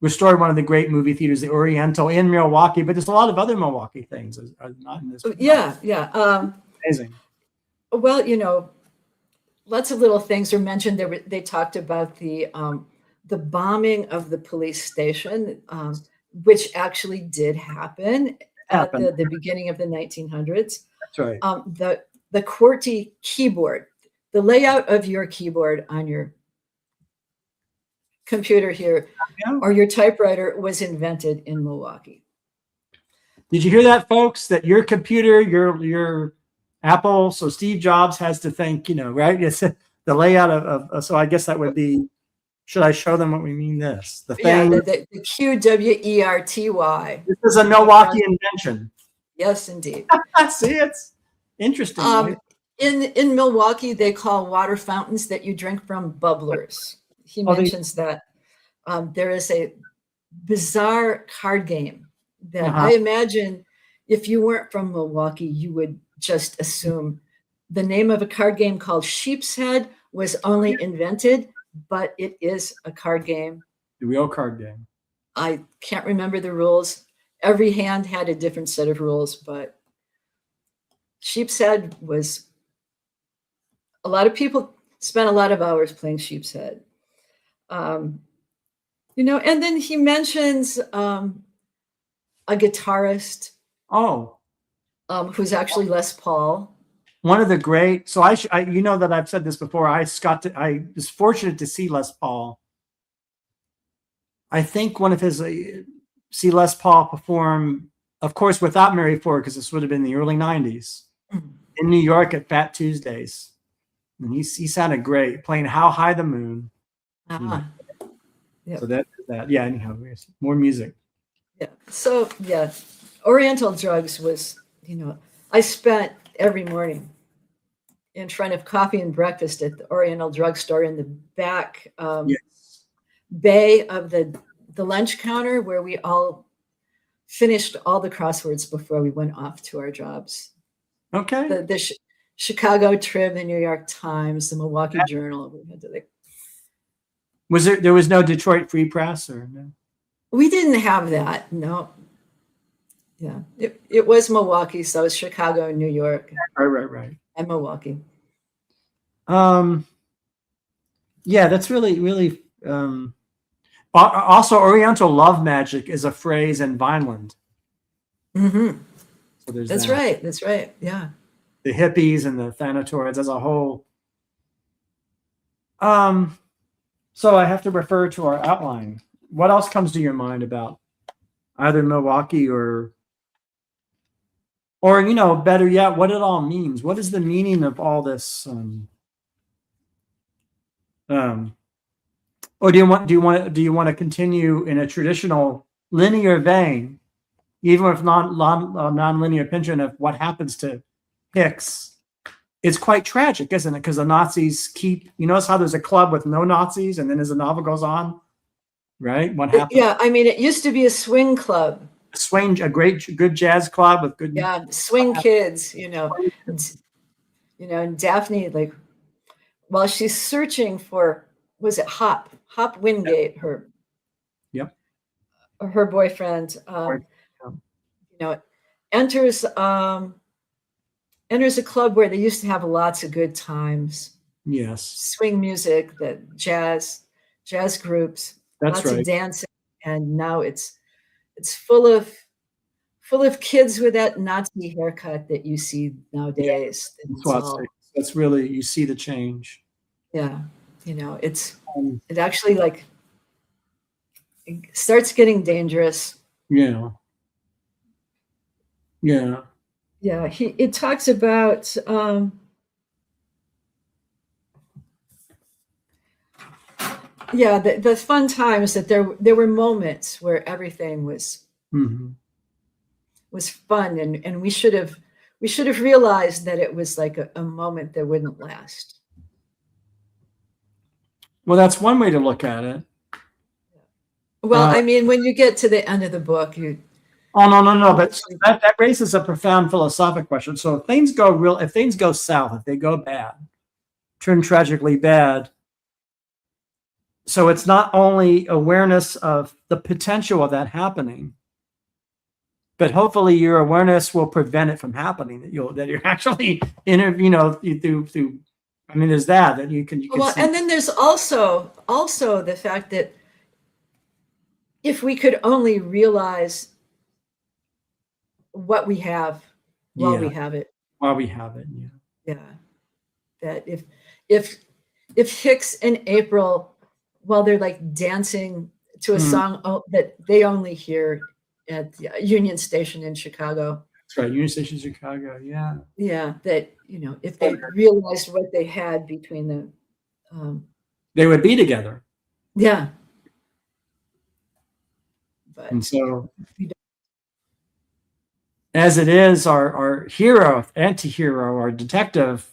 restored one of the great movie theaters, the Oriental, in Milwaukee, but there's a lot of other Milwaukee things not in this. yeah. Amazing. Well, lots of little things were mentioned. They talked about the bombing of the police station, which actually did happen at Happened. the beginning of the 1900s. That's right. The QWERTY keyboard, the layout of your keyboard on your computer here, Yeah. or your typewriter, was invented in Milwaukee. Did you hear that, folks? That your computer, your Apple, so Steve Jobs has to thank, right? It's the layout of so I guess that would be, should I show them what we mean this? The thing. Yeah, the QWERTY. This is a Milwaukee invention. Yes, indeed. See, it's interesting. Right? In Milwaukee, they call water fountains that you drink from bubblers. He mentions that there is a bizarre card game that I imagine if you weren't from Milwaukee, you would just assume the name of a card game called Sheep's Head was only invented, but it is a card game. The real card game. I can't remember the rules. Every hand had a different set of rules, but Sheep's Head was, a lot of people spent a lot of hours playing Sheep's Head. And then he mentions a guitarist. Who's actually Les Paul. One of the great. So I that I've said this before. I was fortunate to see Les Paul. I think one of his see Les Paul perform, of course, without Mary Ford, because this would have been the early '90s in New York at Fat Tuesdays, and he sounded great playing "How High the Moon." Yep. So that. Yeah. Anyhow, more music. Yeah. So yeah, Oriental Drugs was. I spent every morning in front of coffee and breakfast at the Oriental Drugstore in the back bay of the lunch counter, where we all finished all the crosswords before we went off to our jobs. Okay. The Chicago Trib, the New York Times, the Milwaukee Journal. We had to there was no Detroit Free Press, or no? We didn't have that. No. Yeah, it was Milwaukee, so it was Chicago, New York, right, and Milwaukee. Yeah, that's really. Also, Oriental love magic is a phrase in Vineland. Mm-hmm. So there's That's right. That's right. Yeah. The hippies and the Thanatorids as a whole. So I have to refer to our outline. What else comes to your mind about either Milwaukee or better yet, what it all means? What is the meaning of all this? Or do you want to continue in a traditional linear vein, even with non-linear Pynchon, of what happens to Hicks? It's quite tragic, isn't it? Because the Nazis notice how there's a club with no Nazis, and then as the novel goes on, right? What happens? Yeah, I mean, it used to be a swing club. A good jazz club with good. Yeah, swing kids, and Daphne, while she's searching for, was it Hop Wingate, her boyfriend, enters a club where they used to have lots of good times. Yes. Swing music, the jazz groups, That's lots right. of dancing, and now it's full of full of kids with that Nazi haircut that you see nowadays. That's what that's really, you see the change. Yeah, it Um, actually like it starts getting dangerous. yeah. Yeah. Yeah, it talks about the fun times that there were moments where everything was fun, and we should have realized that it was like a moment that wouldn't last. Well, that's one way to look at it. Well, I mean, when you get to the end of the book, oh no, but that raises a profound philosophical question. So if things go south, if they go bad, turn tragically bad, so it's not only awareness of the potential of that happening, but hopefully your awareness will prevent it from happening. That you're actually through. I mean, there's that you can well, see. And then there's also the fact that if we could only realize what we have while we have it. While we have it, yeah. That if Hicks and April, while they're like dancing to a song that they only hear at the Union Station in Chicago. That's right, Union Station, Chicago. Yeah. Yeah, that if they realized what they had between them, they would be together. Yeah. But and so, as it is, our hero, anti-hero, our detective,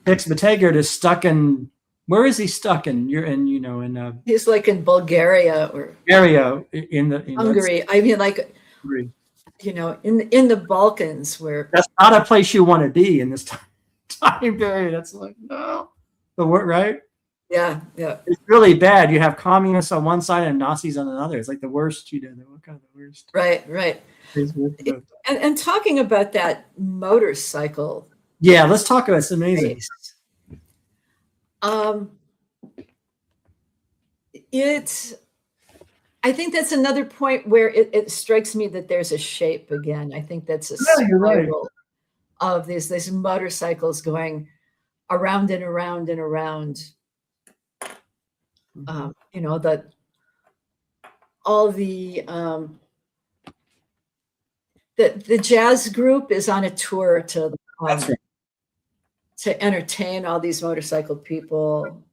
Hicks Bataggart is stuck in. Where is he stuck in? He's like in Bulgaria or in Hungary. I mean, like Hungary. In the Balkans, where that's not a place you want to be in this time period. That's like no, the word right. Yeah. It's really bad. You have communists on one side and Nazis on another. It's like the worst. What kind of the worst? Right. And talking about that motorcycle. Yeah, let's talk about it. It's amazing. I think that's another point where it strikes me that there's a shape again. I think that's a spiral of these motorcycles going around and around and around. The jazz group is on a tour to entertain all these motorcycle people.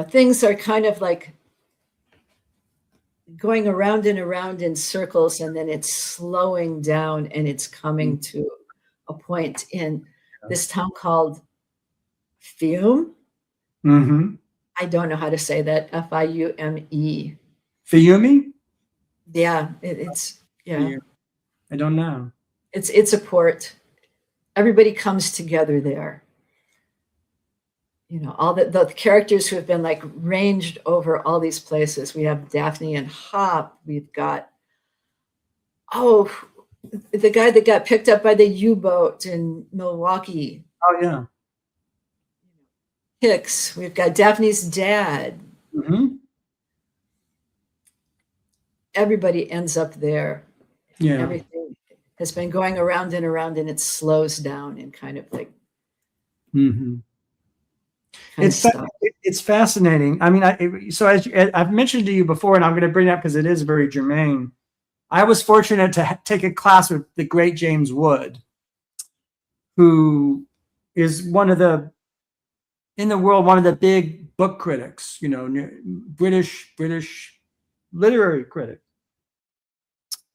Things are kind of like going around and around in circles, and then it's slowing down, and it's coming to a point in this town called Fiume. I don't know how to say that. Fiume. Fiume? Yeah, it's yeah. I don't know. It's a port. Everybody comes together there. All the characters who have been like ranged over all these places. We have Daphne and Hop. We've got the guy that got picked up by the U-boat in Milwaukee. Oh yeah. Hicks. We've got Daphne's dad. Everybody ends up there. Yeah. Everything has been going around and around, and it slows down and kind of like. It's fascinating. I mean, so as I've mentioned to you before, and I'm going to bring it up because it is very germane. I was fortunate to take a class with the great James Wood, who is one of the big book critics, British literary critic.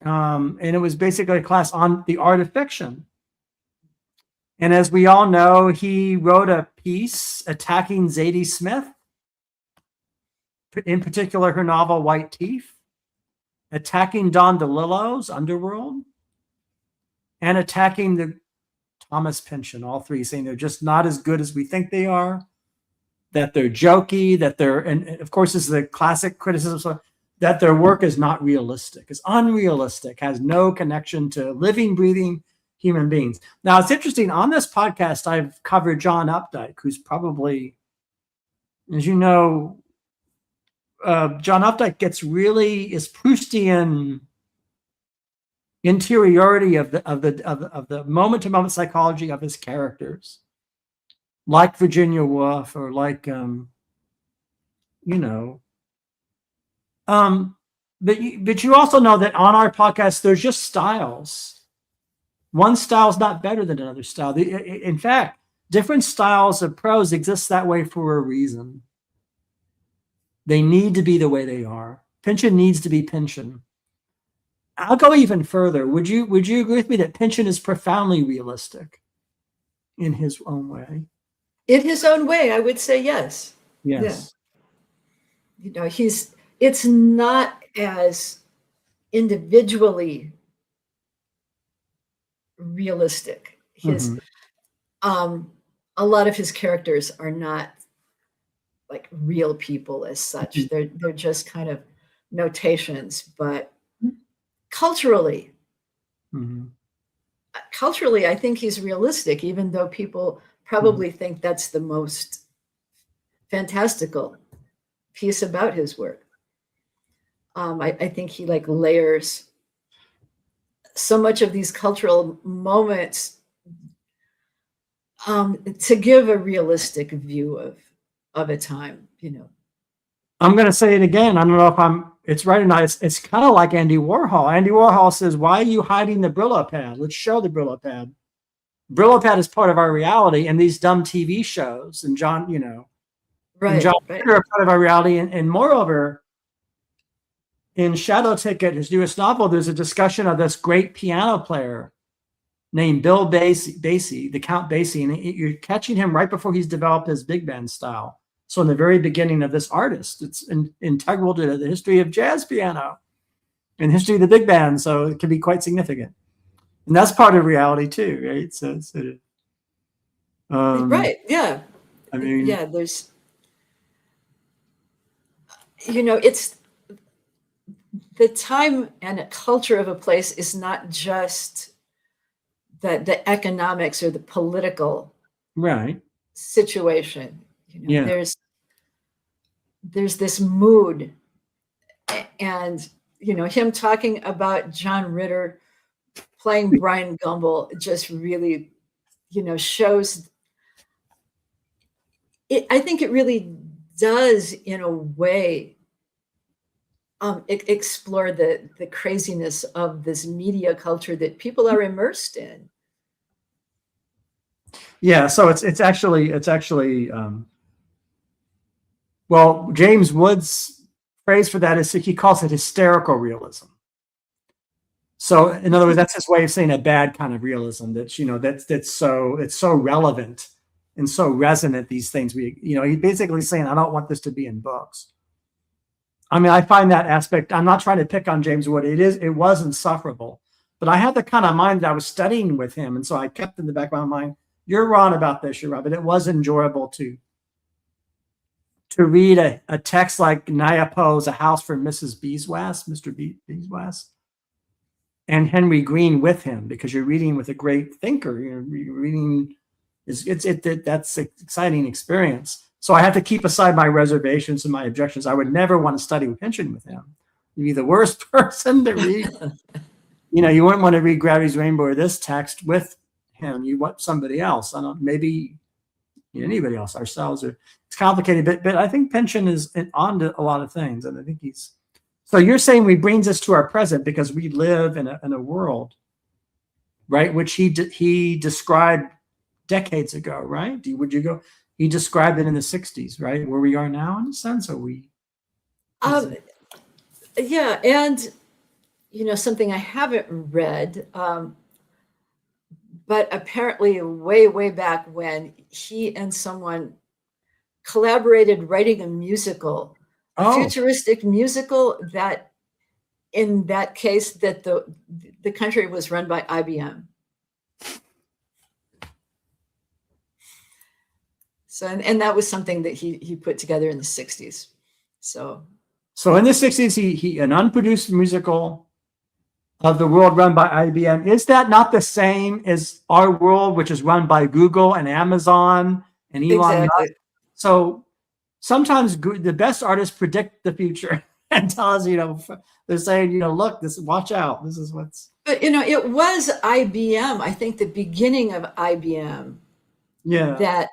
And it was basically a class on the art of fiction. And as we all know, he wrote a piece attacking Zadie Smith, in particular her novel White Teeth, attacking Don DeLillo's Underworld, and attacking the Thomas Pynchon, all three, saying they're just not as good as we think they are, that they're jokey, and of course this is the classic criticism, that their work is not realistic, is unrealistic, has no connection to living, breathing human beings. Now, it's interesting. On this podcast, I've covered John Updike, who's probably, as you know, John Updike gets really is Proustian interiority of the moment to moment psychology of his characters, like Virginia Woolf or like but you also know that on our podcast there's just styles. One style is not better than another style. In fact, different styles of prose exist that way for a reason. They need to be the way they are. Pynchon needs to be Pynchon. I'll go even further. Would you agree with me that Pynchon is profoundly realistic in his own way? In his own way, I would say yes. Yes. Yeah. It's not as individually realistic. A lot of his characters are not like real people as such. They're just kind of notations, but culturally, I think he's realistic, even though people probably think that's the most fantastical piece about his work. I think he like layers so much of these cultural moments to give a realistic view of a time, I'm going to say it again. I don't know if it's right or not. It's kind of like Andy Warhol. Andy Warhol says, why are you hiding the Brillo pad? Let's show the Brillo pad. Brillo pad is part of our reality, and these dumb TV shows and John, and John Ritter are part of our reality. And moreover, in Shadow Ticket, his newest novel, there's a discussion of this great piano player named Bill Basie, the Count Basie, and you're catching him right before he's developed his big band style. So in the very beginning of this artist, it's integral to the history of jazz piano and history of the big band. So it can be quite significant. And that's part of reality too, right? So right. Yeah. I mean, yeah, there's, it's the time and culture of a place is not just the economics or the political situation. There's this mood, and him talking about John Ritter playing Brian Gumbel just really shows it. I think it really does in a way explore the craziness of this media culture that people are immersed in. Yeah, so it's actually well, James Woods' phrase for that is he calls it hysterical realism. So in other words, that's his way of saying a bad kind of realism that's it's so relevant and so resonant, these things he's basically saying, I don't want this to be in books. I mean, I find that aspect, I'm not trying to pick on James Wood. It was insufferable, but I had the kind of mind that I was studying with him. And so I kept in the back of my mind, you're wrong about this, you're right. But it was enjoyable to read a text like Nyapo's A House for Mrs. Beeswax, Mr. Beeswax, and Henry Green with him, because you're reading with a great thinker. You're reading, that's an exciting experience. So I have to keep aside my reservations and my objections. I would never want to study with Pynchon with him. You'd be the worst person to read. You wouldn't want to read Gravity's Rainbow or this text with him. You want somebody else. Maybe anybody else, ourselves. It's complicated, but I think Pynchon is on to a lot of things, and I think he's. So you're saying he brings us to our present because we live in a world, right, which he described decades ago, right? Would you go? He described it in the 60s, right? Where we are now, in a sense, are we? Yeah, and something I haven't read, but apparently way back when, he and someone collaborated writing a musical, a futuristic musical that, in that case, that the country was run by IBM. So, and that was something that he put together in the 60s. So in the 60s, he an unproduced musical of the world run by IBM. Is that not the same as our world, which is run by Google and Amazon and Elon Musk? So sometimes the best artists predict the future and tell us, they're saying, look, watch out. This is what's. But it was IBM. I think the beginning of IBM. Yeah. That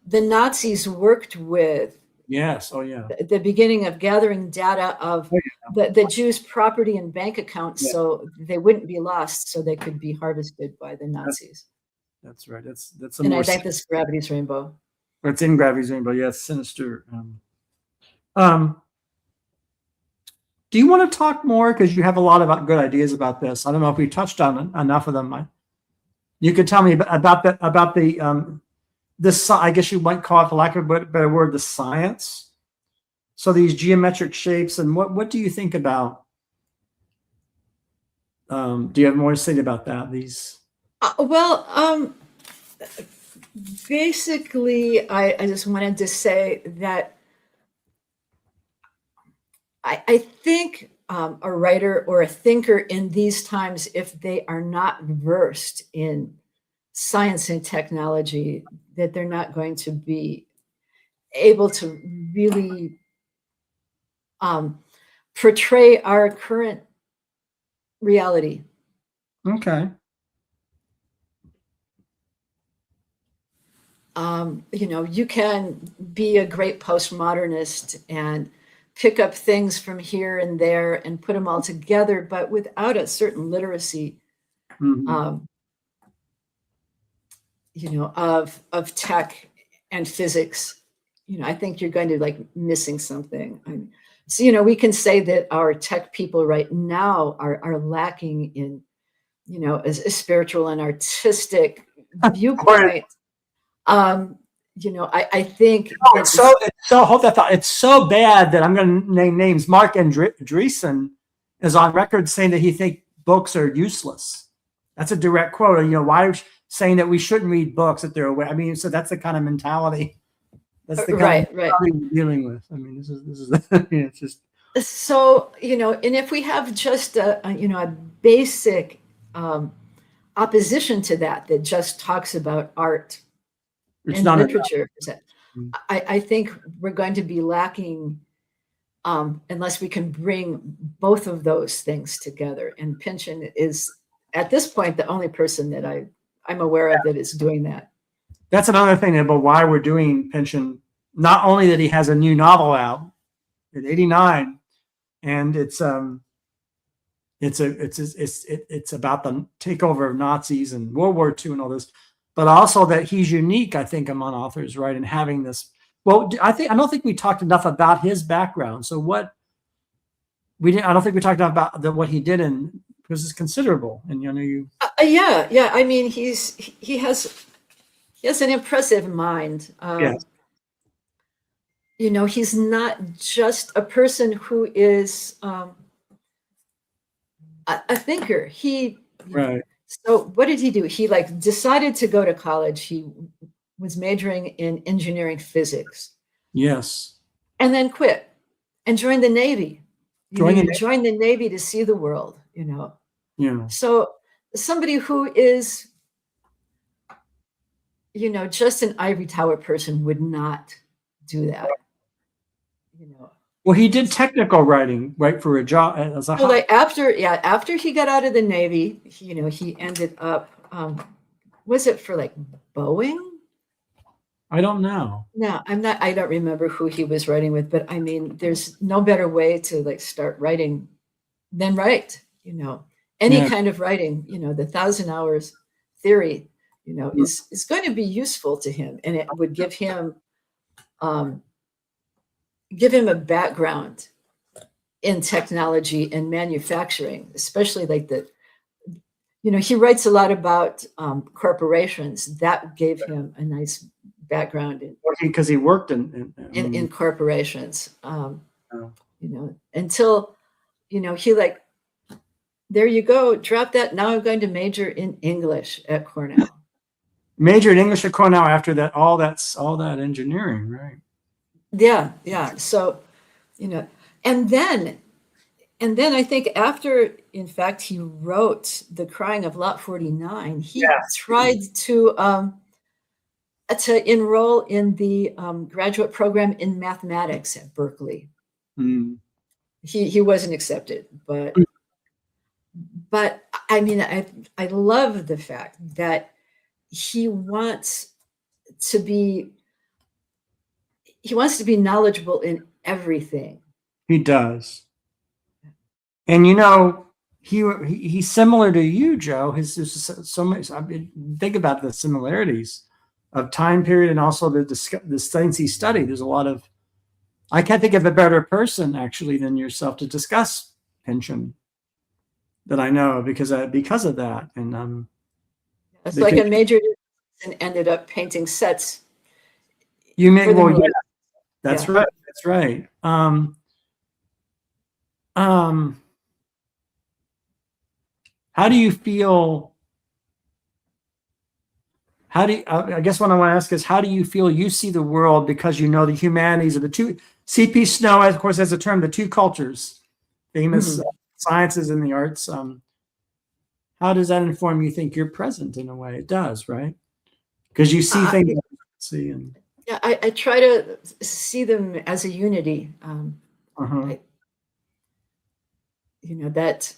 the Nazis worked with. Yes. Oh, yeah. The beginning of gathering data of the Jews' property and bank accounts, so they wouldn't be lost, so they could be harvested by the Nazis. That's right. That's and I think this Gravity's Rainbow. It's in Gravity's Rainbow. Yeah, it's sinister. Do you want to talk more? Because you have a lot of good ideas about this. I don't know if we touched on enough of them. You could tell me about the this, I guess you might call it, for lack of a better word, the science. So these geometric shapes, and what do you think about? Do you have more to say about that? These? Basically, I just wanted to say that I think a writer or a thinker in these times, if they are not versed in science and technology, that they're not going to be able to really portray our current reality. Okay. You can be a great postmodernist and pick up things from here and there and put them all together, but without a certain literacy, of tech and physics, I think you're going to missing something. So, we can say that our tech people right now are lacking in, a spiritual and artistic viewpoint. I think hold that thought. It's so bad that I'm going to name names. Mark Andreessen is on record saying that he thinks books are useless. That's a direct quote. Why saying that we shouldn't read books, that they're away. I mean, so that's the kind of mentality. That's the kind of mentality we're dealing with. I mean, this is it's just. So, and if we have just a basic opposition to that just talks about art and literature, I think we're going to be lacking unless we can bring both of those things together. And Pynchon is, at this point, the only person that I'm aware of that is doing that. That's another thing about why we're doing Pynchon. Not only that he has a new novel out at 89, and it's about the takeover of Nazis and World War II and all this, but also that he's unique, I think, among authors, right? And having this. Well, I don't think we talked enough about his background. So I don't think we talked enough about what he did, because it's considerable. And you. Yeah. I mean, he has an impressive mind. Yes. He's not just a person who is a thinker. Right. So what did he do? He decided to go to college. He was majoring in engineering physics. Yes. And then quit and joined the Navy. Joined the Navy to see the world, Yeah. So somebody who is, just an ivory tower person would not do that. Well, he did technical writing, right, for a job as a. After he got out of the Navy, he ended up. Was it for Boeing? I don't know. No, I don't remember who he was writing with, but I mean, there's no better way to start writing than write. Any kind of writing. The 1,000 hours theory. Is going to be useful to him, and it would give him a background in technology and manufacturing, especially he writes a lot about corporations. That gave him a nice background because he worked in corporations. Until he there you go, drop that. Now I'm going to major in English at Cornell. Majored in English at Cornell after that, all that engineering, right? Yeah. So, and then I think after, in fact, he wrote The Crying of Lot 49, he tried to to enroll in the graduate program in mathematics at Berkeley. Mm. He wasn't accepted, but I mean, I love the fact that he wants to be knowledgeable in everything. He does. And he's similar to you, Joe. His so much. I mean, think about the similarities of time period and also the things he studied. There's a lot of. I can't think of a better person actually than yourself to discuss Pynchon that I know because of that. And it's like a major and ended up painting sets. You make well, yeah, that's right. That's right. How do you feel? I guess what I want to ask is, how do you feel you see the world because you know the humanities of the two? C.P. Snow, of course, has a term, the two cultures, famous sciences and the arts. How does that inform you think you're present in a way? It does, right? Because you see things. Yeah, I try to see them as a unity. That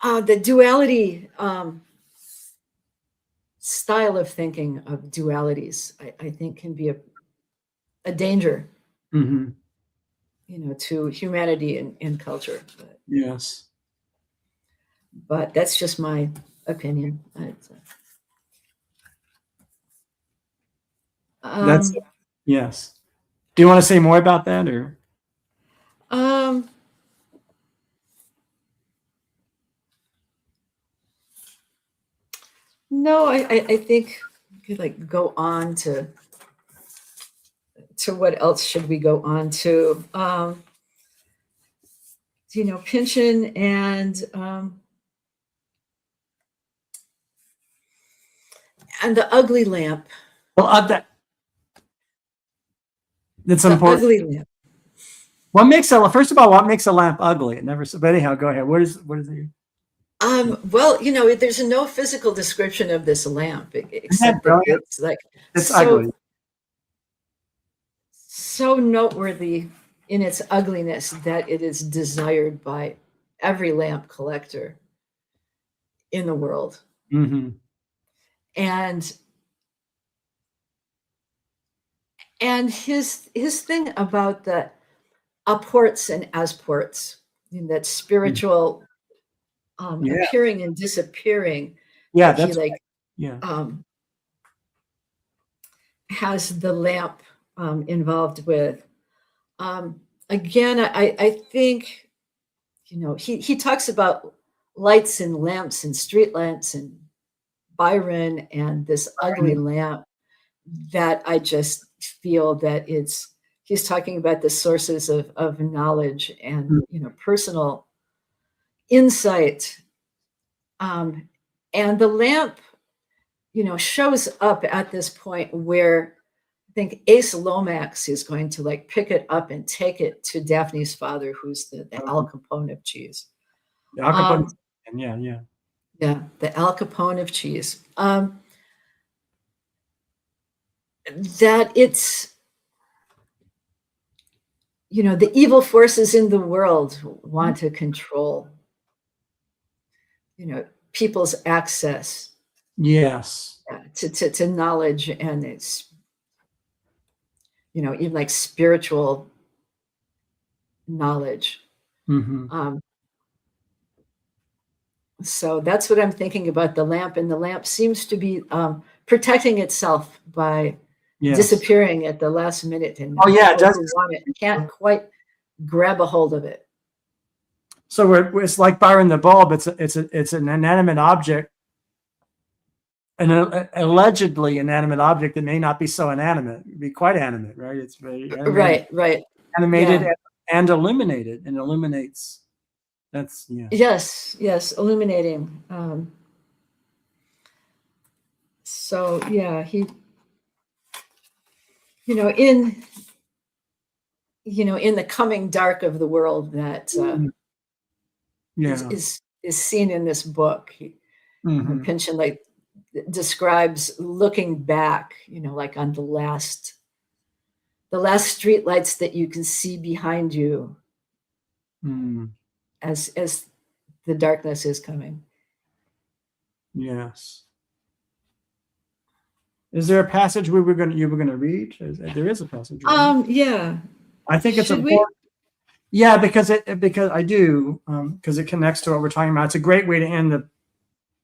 the duality style of thinking of dualities, I think, can be a danger, to humanity and culture. Yes. But that's just my opinion. Yes. Do you want to say more about that, or? No, I think we could go on to what else should we go on to? Pynchon and the ugly lamp. Well, that's important. Ugly lamp. What makes what makes a lamp ugly? It never. But anyhow, go ahead. What is it? Well, there's no physical description of this lamp except that it's like it's ugly. So noteworthy in its ugliness that it is desired by every lamp collector in the world. And his thing about the apports and asports, that spiritual appearing and disappearing. Yeah, that's has the lamp involved with. Again, I think he talks about lights and lamps and street lamps and Byron and this ugly lamp that I just feel that he's talking about the sources of knowledge and personal insight. And the lamp shows up at this point where I think Ace Lomax is going to pick it up and take it to Daphne's father, who's the Al Capone of cheese. The Al Capone, yeah, the Al Capone of cheese. That it's the evil forces in the world want to control people's access. Yes. To knowledge, and it's even spiritual knowledge. So that's what I'm thinking about the lamp, and the lamp seems to be protecting itself by disappearing at the last minute, and it does. Can't quite grab a hold of it. So it's like Byron the bulb. It's an inanimate object, an allegedly inanimate object that may not be so inanimate. It'd be quite animate, right? It's very animated, right, animated and illuminated, and illuminates. That's Yes, illuminating. So he, in the coming dark of the world that is seen in this book. Pynchon describes looking back, like on the last street lights that you can see behind you as the darkness is coming. Yes. Is there a passage you were going to read? There is a passage. Right? Yeah. I think it's Should important. Yeah, because I do, because it connects to what we're talking about. It's a great way to end the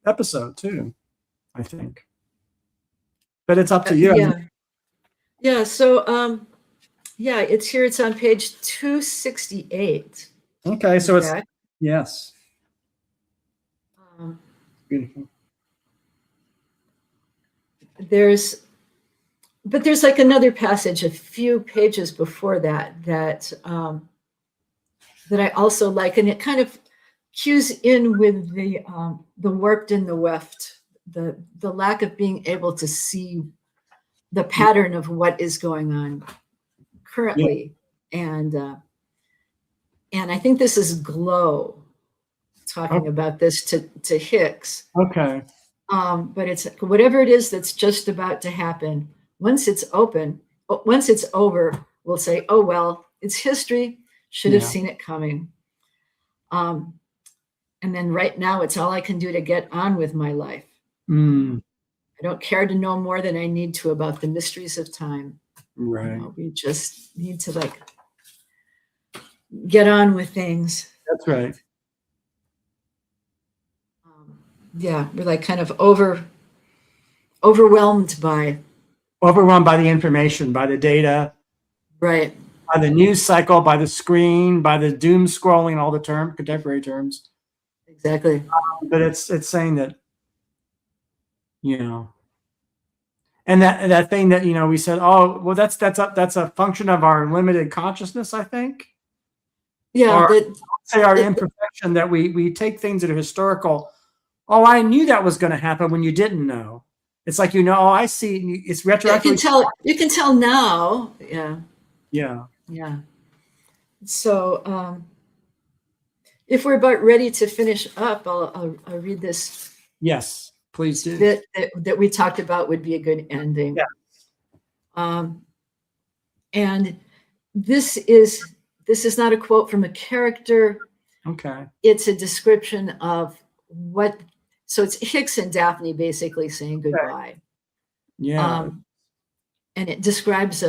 episode too, I think. But it's up to you. Yeah. Yeah. So, yeah, it's here. It's on page 268. Okay, so it's yes. Beautiful. There's like another passage a few pages before that I also like, and it kind of cues in with the warped and the weft, the lack of being able to see the pattern of what is going on currently. Yeah. And I think this is Glow talking about this to Hicks. Okay. But it's whatever it is that's just about to happen. Once it's over, we'll say, oh, well, it's history. Should have seen it coming. And then right now, it's all I can do to get on with my life. I don't care to know more than I need to about the mysteries of time. Right. We just need to get on with things. That's right. Yeah, we're kind of overwhelmed by the information, by the data, right, by the news cycle, by the screen, by the doom scrolling, all the contemporary terms. Exactly. But it's saying that, and that thing that we said, oh well, that's a function of our limited consciousness, I think. Yeah. Or say our imperfection, that we take things that are historical. Oh, I knew that was going to happen when you didn't know. It's like, oh, I see. It's retroactively. You can tell now. Yeah. Yeah. Yeah. So, if we're about ready to finish up, I'll read this. Yes, please do. That we talked about would be a good ending. Yeah. And this is not a quote from a character. Okay. It's a description of what. So it's Hicks and Daphne basically saying goodbye. Yeah. And it describes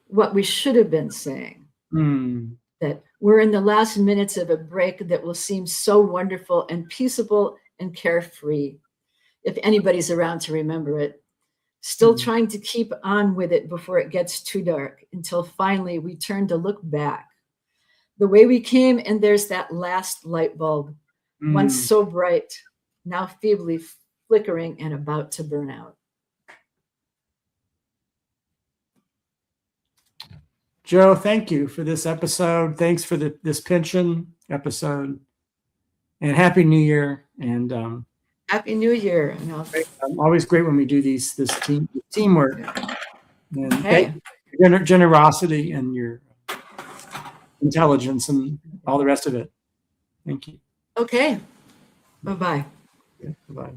what we should have been saying. That we're in the last minutes of a break that will seem so wonderful and peaceable and carefree, if anybody's around to remember it. Still trying to keep on with it before it gets too dark, until finally we turn to look back. The way we came, and there's that last light bulb, once so bright, now feebly flickering and about to burn out. Joe, thank you for this episode. Thanks for this Pynchon episode, and Happy New Year. And Happy New Year. Always great when we do this teamwork. And hey. Your generosity and your intelligence and all the rest of it. Thank you. Okay. Bye-bye. Yeah, bye-bye.